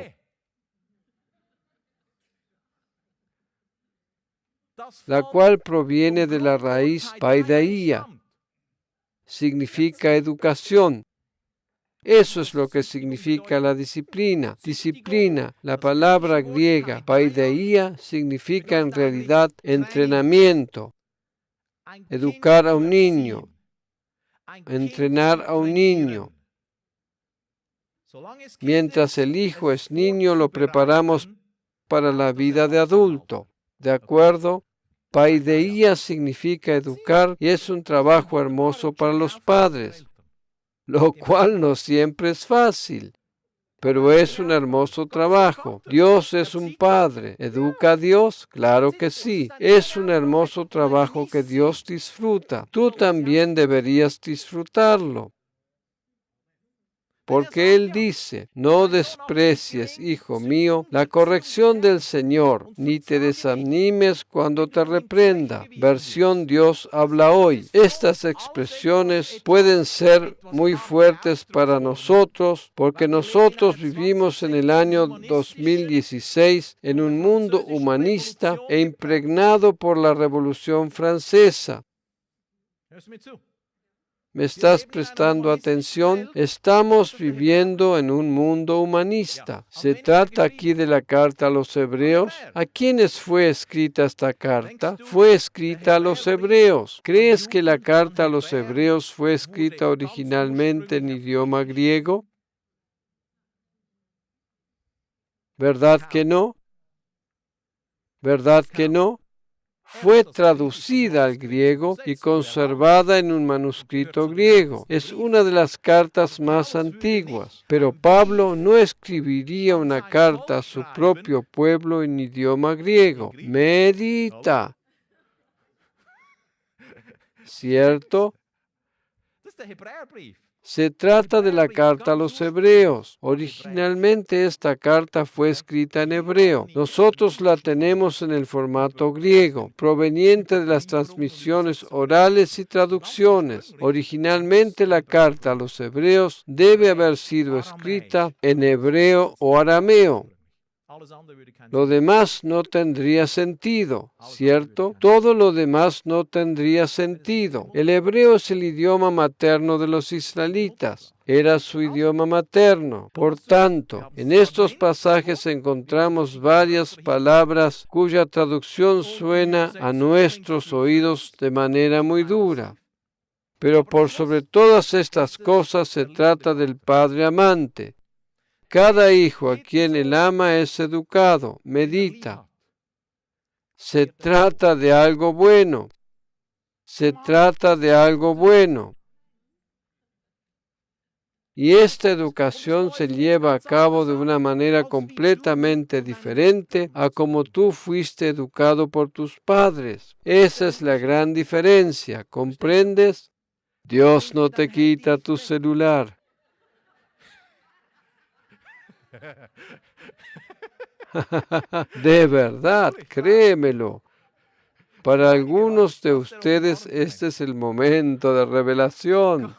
Speaker 1: La cual proviene de la raíz paideia. Significa educación. Eso es lo que significa la disciplina. Disciplina, la palabra griega paideia, significa en realidad entrenamiento. Educar a un niño, entrenar a un niño. Mientras el hijo es niño, lo preparamos para la vida de adulto. ¿De acuerdo? Paideia significa educar y es un trabajo hermoso para los padres, lo cual no siempre es fácil. pero es un hermoso trabajo. Dios es un padre. ¿Educa a Dios? Claro que sí. Es un hermoso trabajo que Dios disfruta. Tú también deberías disfrutarlo. Porque Él dice, no desprecies, hijo mío, la corrección del Señor, ni te desanimes cuando te reprenda. Versión Dios habla hoy. Estas expresiones pueden ser muy fuertes para nosotros, porque nosotros vivimos en el año 2016 en un mundo humanista e impregnado por la Revolución Francesa. ¿Me estás prestando atención? Estamos viviendo en un mundo humanista. ¿Se trata aquí de la carta a los hebreos? ¿A quiénes fue escrita esta carta? Fue escrita a los hebreos. ¿Crees que la carta a los hebreos fue escrita originalmente en idioma griego? ¿Verdad que no? ¿Verdad que no? Fue traducida al griego y conservada en un manuscrito griego. Es una de las cartas más antiguas, pero Pablo no escribiría una carta a su propio pueblo en idioma griego. Medita. ¿Cierto? Se trata de la carta a los hebreos. Originalmente esta carta fue escrita en hebreo. Nosotros la tenemos en el formato griego, proveniente de las transmisiones orales y traducciones. Originalmente la carta a los hebreos debe haber sido escrita en hebreo o arameo. Lo demás no tendría sentido, ¿cierto? Todo lo demás no tendría sentido. El hebreo es el idioma materno de los israelitas. Era su idioma materno. Por tanto, en estos pasajes encontramos varias palabras cuya traducción suena a nuestros oídos de manera muy dura. Pero por sobre todas estas cosas se trata del Padre amante. Cada hijo a quien Él ama es educado, medita. Se trata de algo bueno. Se trata de algo bueno. Y esta educación se lleva a cabo de una manera completamente diferente a como tú fuiste educado por tus padres. Esa es la gran diferencia, ¿comprendes? Dios no te quita tu celular. De verdad, créemelo. Para algunos de ustedes este es el momento de revelación.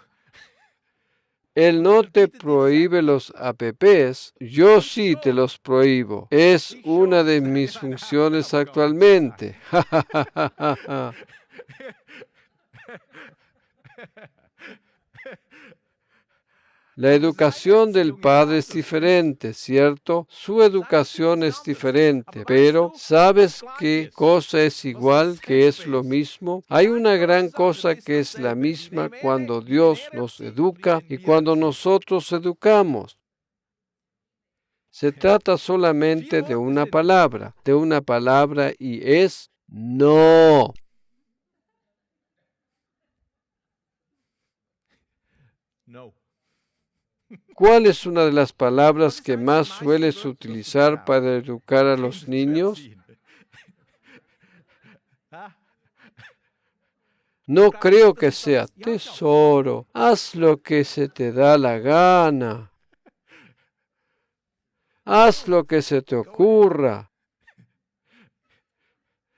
Speaker 1: Él no te prohíbe los apps, yo sí te los prohíbo. Es una de mis funciones actualmente. La educación del Padre es diferente, ¿cierto? Su educación es diferente, pero ¿sabes qué cosa es igual, que es lo mismo? Hay una gran cosa que es la misma cuando Dios nos educa y cuando nosotros educamos. Se trata solamente de una palabra y es no. ¿Cuál es una de las palabras que más sueles utilizar para educar a los niños? No creo que sea tesoro. Haz lo que se te da la gana. Haz lo que se te ocurra.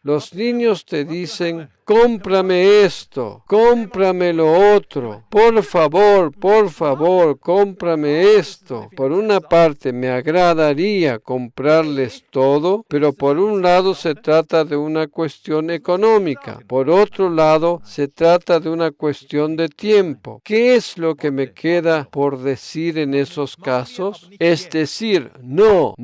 Speaker 1: Los niños te dicen, cómprame esto, cómprame lo otro, por favor, cómprame esto. Por una parte, me agradaría comprarles todo, pero por un lado se trata de una cuestión económica. Por otro lado, se trata de una cuestión de tiempo. ¿Qué es lo que me queda por decir en esos casos? Es decir, no,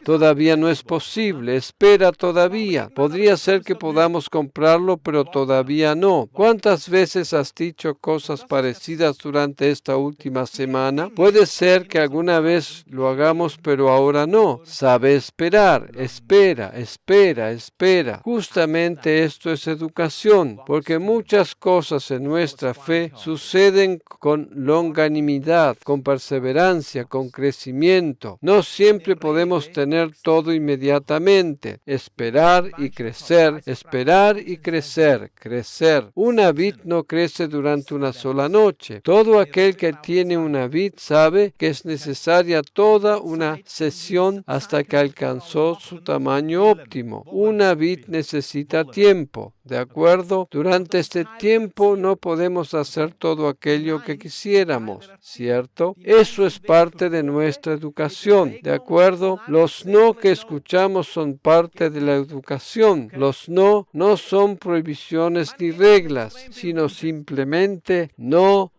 Speaker 1: todavía no es posible, espera todavía. Podría ser que podamos comprar pensarlo, pero todavía no. ¿Cuántas veces has dicho cosas parecidas durante esta última semana? Puede ser que alguna vez lo hagamos, pero ahora no. Sabe esperar, espera, espera, espera. Justamente esto es educación, porque muchas cosas en nuestra fe suceden con longanimidad, con perseverancia, con crecimiento. No siempre podemos tener todo inmediatamente. Esperar y crecer, esperar y crecer, crecer. Una vid no crece durante una sola noche. Todo aquel que tiene una vid sabe que es necesaria toda una sesión hasta que alcanzó su tamaño óptimo. Una vid necesita tiempo. ¿De acuerdo? Durante este tiempo no podemos hacer todo aquello que quisiéramos, ¿cierto? Eso es parte de nuestra educación, ¿de acuerdo? Los no que escuchamos son parte de la educación. Los no son prohibiciones ni reglas, sino simplemente no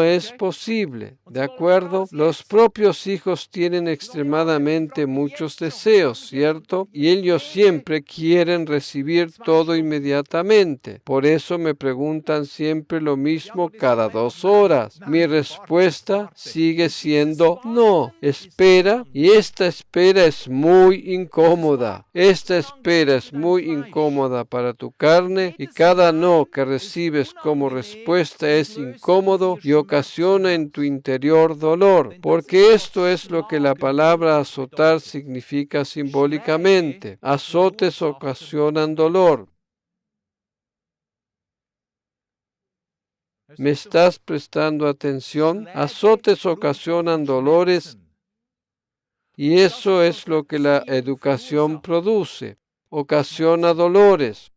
Speaker 1: es posible, ¿de acuerdo? Los propios hijos tienen extremadamente muchos deseos, ¿cierto? Y ellos siempre quieren recibir todo inmediatamente. Por eso me preguntan siempre lo mismo cada 2 horas. Mi respuesta sigue siendo no. Espera, y esta espera es muy incómoda. Esta espera es muy incómoda para tu carne, y cada no que recibes como respuesta es incómodo y ocasiona en tu interior dolor, porque esto es lo que la palabra azotar significa simbólicamente. Azotes ocasionan dolor. ¿Me estás prestando atención? Azotes ocasionan dolores, y eso es lo que la educación produce. Ocasiona dolores.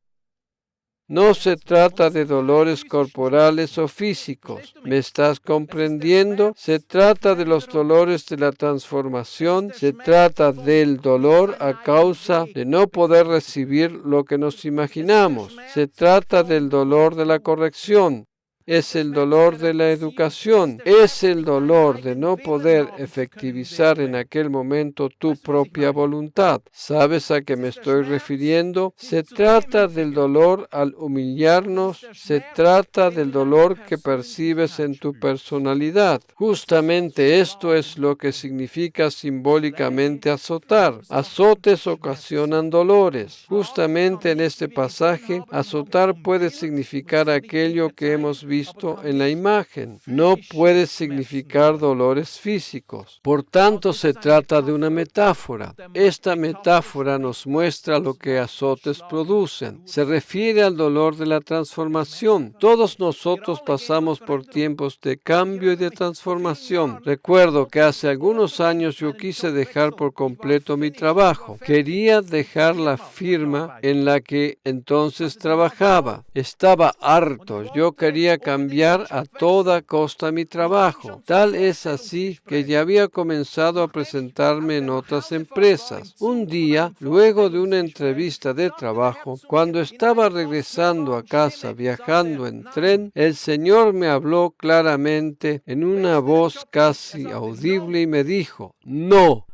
Speaker 1: No se trata de dolores corporales o físicos. ¿Me estás comprendiendo? Se trata de los dolores de la transformación. Se trata del dolor a causa de no poder recibir lo que nos imaginamos. Se trata del dolor de la corrección. Es el dolor de la educación, es el dolor de no poder efectivizar en aquel momento tu propia voluntad. ¿Sabes a qué me estoy refiriendo? Se trata del dolor al humillarnos, se trata del dolor que percibes en tu personalidad. Justamente esto es lo que significa simbólicamente azotar. Azotes ocasionan dolores. Justamente en este pasaje, azotar puede significar aquello que hemos visto en la imagen. No puede significar dolores físicos. Por tanto, se trata de una metáfora. Esta metáfora nos muestra lo que azotes producen. Se refiere al dolor de la transformación. Todos nosotros pasamos por tiempos de cambio y de transformación. Recuerdo que hace algunos años yo quise dejar por completo mi trabajo. Quería dejar la firma en la que entonces trabajaba. Estaba harto. Yo quería cambiar a toda costa mi trabajo. Tal es así que ya había comenzado a presentarme en otras empresas. Un día, luego de una entrevista de trabajo, cuando estaba regresando a casa viajando en tren, el Señor me habló claramente en una voz casi audible y me dijo: no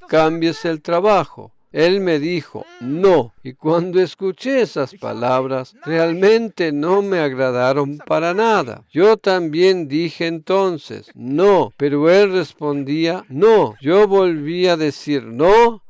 Speaker 1: cambies el trabajo. Él me dijo, no, y cuando escuché esas palabras, realmente no me agradaron para nada. Yo también dije entonces, no, pero él respondía, no. Yo volví a decir, no.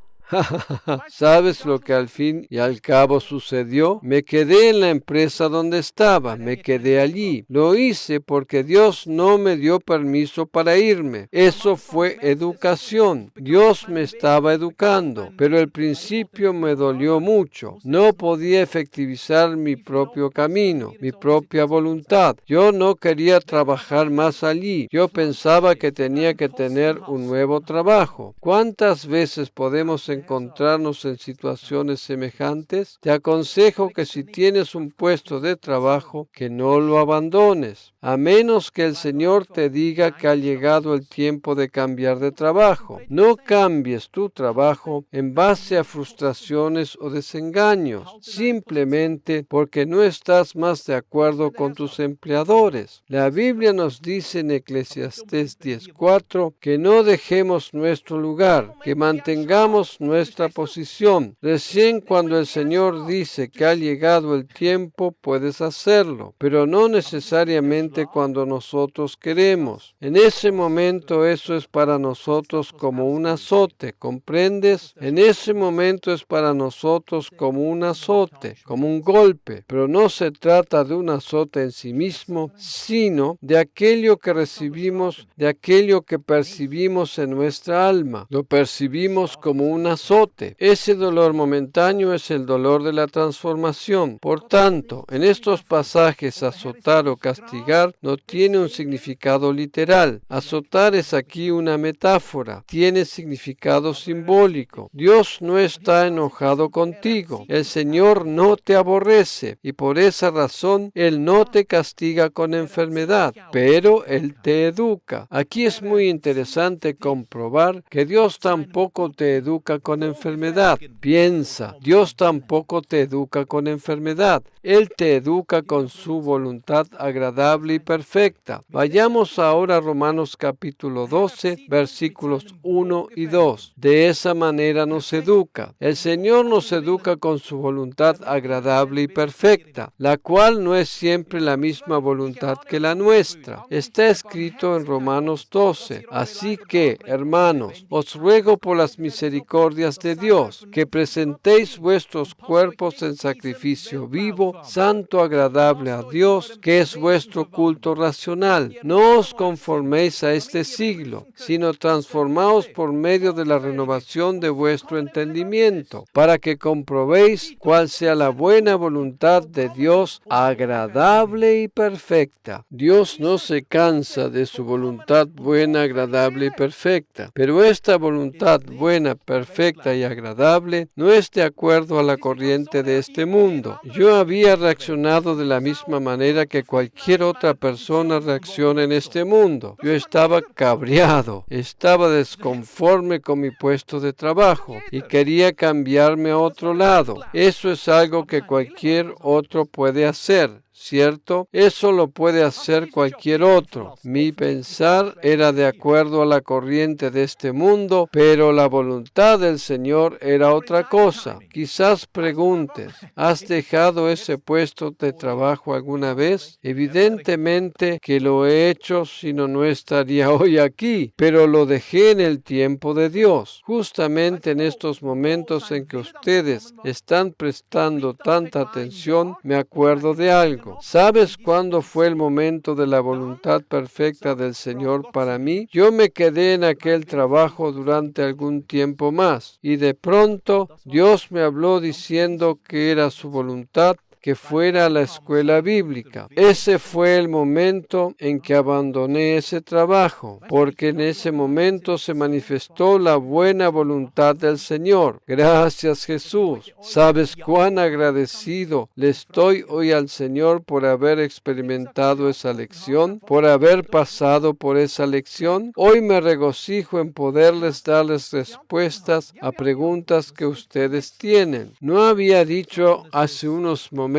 Speaker 1: ¿Sabes lo que al fin y al cabo sucedió? Me quedé en la empresa donde estaba, me quedé allí. Lo hice porque Dios no me dio permiso para irme. Eso fue educación. Dios me estaba educando, pero al principio me dolió mucho. No podía efectivizar mi propio camino, mi propia voluntad. Yo no quería trabajar más allí. Yo pensaba que tenía que tener un nuevo trabajo. ¿Cuántas veces podemos encontrarnos en situaciones semejantes? Te aconsejo que si tienes un puesto de trabajo, que no lo abandones, a menos que el Señor te diga que ha llegado el tiempo de cambiar de trabajo. No cambies tu trabajo en base a frustraciones o desengaños, simplemente porque no estás más de acuerdo con tus empleadores. La Biblia nos dice en Eclesiastés 10:4 que no dejemos nuestro lugar, que mantengamos nuestra posición. Recién cuando el Señor dice que ha llegado el tiempo, puedes hacerlo, pero no necesariamente cuando nosotros queremos. En ese momento eso es para nosotros como un azote, ¿comprendes? En ese momento es para nosotros como un azote, como un golpe, pero no se trata de un azote en sí mismo, sino de aquello que recibimos, de aquello que percibimos en nuestra alma. Lo percibimos como un azote. Ese dolor momentáneo es el dolor de la transformación. Por tanto, en estos pasajes, azotar o castigar no tiene un significado literal. Azotar es aquí una metáfora, tiene significado simbólico. Dios no está enojado contigo. El Señor no te aborrece y por esa razón Él no te castiga con enfermedad, pero Él te educa. Aquí es muy interesante comprobar que Dios tampoco te educa con enfermedad. Piensa, Dios tampoco te educa con enfermedad. Él te educa con su voluntad agradable y perfecta. Vayamos ahora a Romanos capítulo 12, versículos 1 y 2. De esa manera nos educa. El Señor nos educa con su voluntad agradable y perfecta, la cual no es siempre la misma voluntad que la nuestra. Está escrito en Romanos 12. Así que, hermanos, os ruego por las misericordias de Dios, que presentéis vuestros cuerpos en sacrificio vivo, santo, agradable a Dios, que es vuestro culto racional. No os conforméis a este siglo, sino transformaos por medio de la renovación de vuestro entendimiento, para que comprobéis cuál sea la buena voluntad de Dios, agradable y perfecta. Dios no se cansa de su voluntad buena, agradable y perfecta, pero esta voluntad buena, perfecta y agradable no es de acuerdo a la corriente de este mundo. Yo había reaccionado de la misma manera que cualquier otra persona reacciona en este mundo. Yo estaba cabreado, estaba desconforme con mi puesto de trabajo y quería cambiarme a otro lado. Eso es algo que cualquier otro puede hacer, ¿cierto? Eso lo puede hacer cualquier otro. Mi pensar era de acuerdo a la corriente de este mundo, pero la voluntad del Señor era otra cosa. Quizás preguntes, ¿has dejado ese puesto de trabajo alguna vez? Evidentemente que lo he hecho, si no estaría hoy aquí, pero lo dejé en el tiempo de Dios. Justamente en estos momentos en que ustedes están prestando tanta atención, me acuerdo de algo. ¿Sabes cuándo fue el momento de la voluntad perfecta del Señor para mí? Yo me quedé en aquel trabajo durante algún tiempo más y de pronto Dios me habló diciendo que era su voluntad que fuera a la escuela bíblica. Ese fue el momento en que abandoné ese trabajo, porque en ese momento se manifestó la buena voluntad del Señor. Gracias, Jesús. ¿Sabes cuán agradecido le estoy hoy al Señor por haber experimentado esa lección, por haber pasado por esa lección? Hoy me regocijo en poderles darles respuestas a preguntas que ustedes tienen. No había dicho hace unos momentos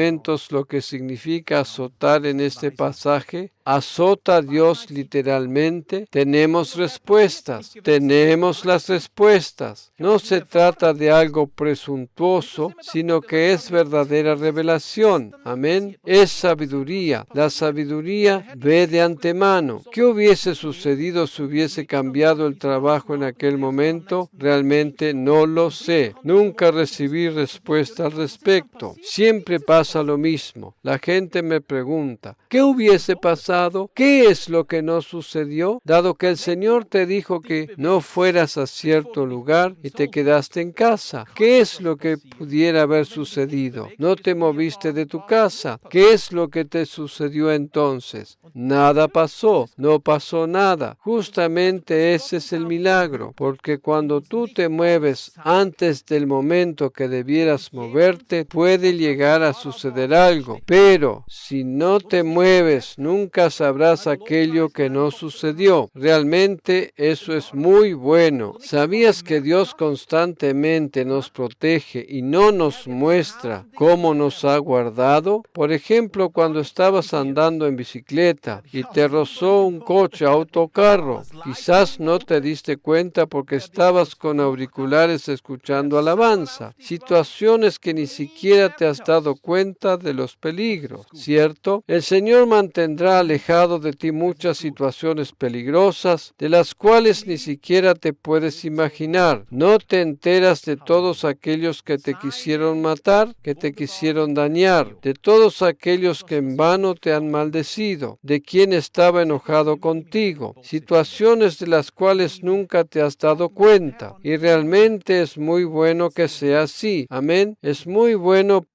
Speaker 1: lo que significa azotar en este pasaje. ¿Azota a Dios literalmente? Tenemos respuestas. Tenemos las respuestas. No se trata de algo presuntuoso, sino que es verdadera revelación. Amén. Es sabiduría. La sabiduría ve de antemano. ¿Qué hubiese sucedido si hubiese cambiado el trabajo en aquel momento? Realmente no lo sé. Nunca recibí respuesta al respecto. Siempre pasa lo mismo. La gente me pregunta, ¿qué hubiese pasado? ¿Qué es lo que no sucedió? Dado que el Señor te dijo que no fueras a cierto lugar y te quedaste en casa. ¿Qué es lo que pudiera haber sucedido? ¿No te moviste de tu casa? ¿Qué es lo que te sucedió entonces? Nada pasó, no pasó nada. Justamente ese es el milagro, porque cuando tú te mueves antes del momento que debieras moverte, puede llegar a suceder algo. Pero si no te mueves nunca nunca sabrás aquello que no sucedió. Realmente eso es muy bueno. ¿Sabías que Dios constantemente nos protege y no nos muestra cómo nos ha guardado? Por ejemplo, cuando estabas andando en bicicleta y te rozó un coche, autocarro, quizás no te diste cuenta porque estabas con auriculares escuchando alabanza. Situaciones que ni siquiera te has dado cuenta de los peligros, ¿cierto? El Señor mantendrá alejado de ti muchas situaciones peligrosas de las cuales ni siquiera te puedes imaginar. No te enteras de todos aquellos que te quisieron matar, que te quisieron dañar, de todos aquellos que en vano te han maldecido, de quien estaba enojado contigo, situaciones de las cuales nunca te has dado cuenta. Y realmente es muy bueno que sea así. Amén. Es muy bueno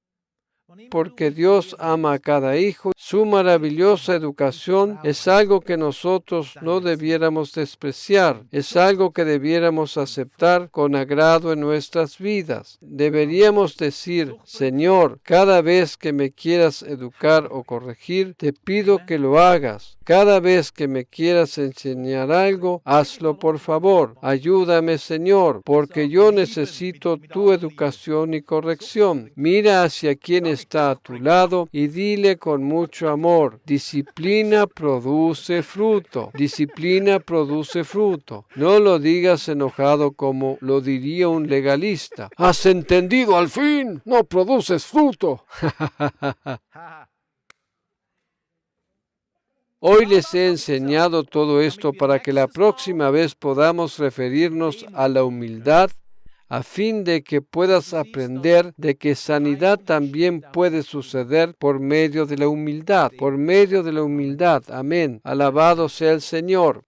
Speaker 1: porque Dios ama a cada hijo. Su maravillosa educación es algo que nosotros no debiéramos despreciar, es algo que debiéramos aceptar con agrado en nuestras vidas. Deberíamos decir: Señor, cada vez que me quieras educar o corregir, te pido que lo hagas. Cada vez que me quieras enseñar algo, hazlo por favor. Ayúdame, Señor, porque yo necesito tu educación y corrección. Mira hacia quien está a tu lado y dile con mucho amor: disciplina produce fruto. Disciplina produce fruto. No lo digas enojado como lo diría un legalista. ¿Has entendido al fin? No produces fruto. Hoy les he enseñado todo esto para que la próxima vez podamos referirnos a la humildad, a fin de que puedas aprender de que sanidad también puede suceder por medio de la humildad. Por medio de la humildad. Amén. Alabado sea el Señor.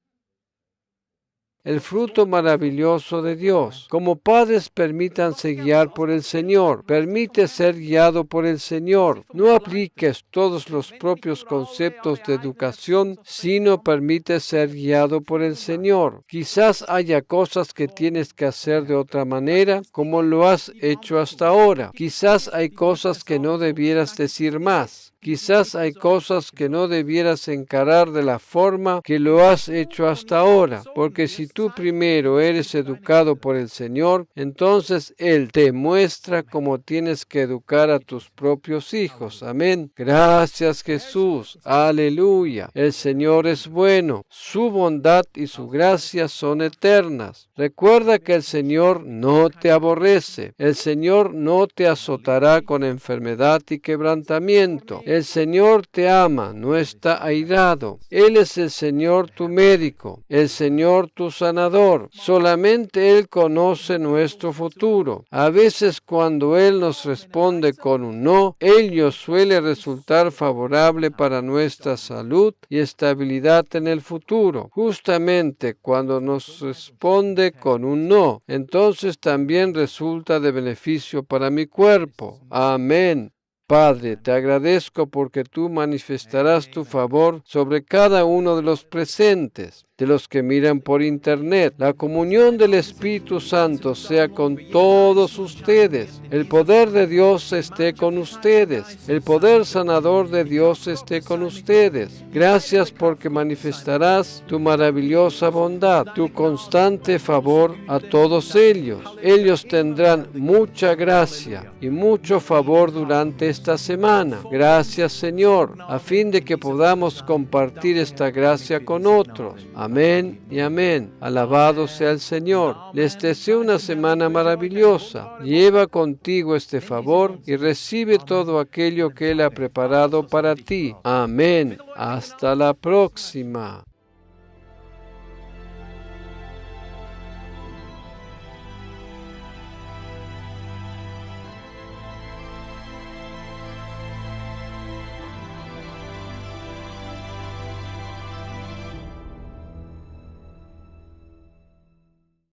Speaker 1: El fruto maravilloso de Dios. Como padres, permítanse guiar por el Señor. Permite ser guiado por el Señor. No apliques todos los propios conceptos de educación, sino permite ser guiado por el Señor. Quizás haya cosas que tienes que hacer de otra manera, como lo has hecho hasta ahora. Quizás hay cosas que no debieras decir más. Quizás hay cosas que no debieras encarar de la forma que lo has hecho hasta ahora, porque si tú primero eres educado por el Señor, entonces Él te muestra cómo tienes que educar a tus propios hijos. Amén. Gracias, Jesús. Aleluya. El Señor es bueno. Su bondad y su gracia son eternas. Recuerda que el Señor no te aborrece. El Señor no te azotará con enfermedad y quebrantamiento. El Señor te ama, no está airado. Él es el Señor tu médico, el Señor tu sanador. Solamente Él conoce nuestro futuro. A veces cuando Él nos responde con un no, ello suele resultar favorable para nuestra salud y estabilidad en el futuro. Justamente cuando nos responde con un no, entonces también resulta de beneficio para mi cuerpo. Amén. Padre, te agradezco porque tú manifestarás tu favor sobre cada uno de los presentes, de los que miran por internet. La comunión del Espíritu Santo sea con todos ustedes. El poder de Dios esté con ustedes. El poder sanador de Dios esté con ustedes. Gracias porque manifestarás tu maravillosa bondad, tu constante favor a todos ellos. Ellos tendrán mucha gracia y mucho favor durante esta semana. Gracias, Señor, a fin de que podamos compartir esta gracia con otros. Amén y amén. Alabado sea el Señor. Les deseo una semana maravillosa. Lleva contigo este favor y recibe todo aquello que Él ha preparado para ti. Amén. Hasta la próxima.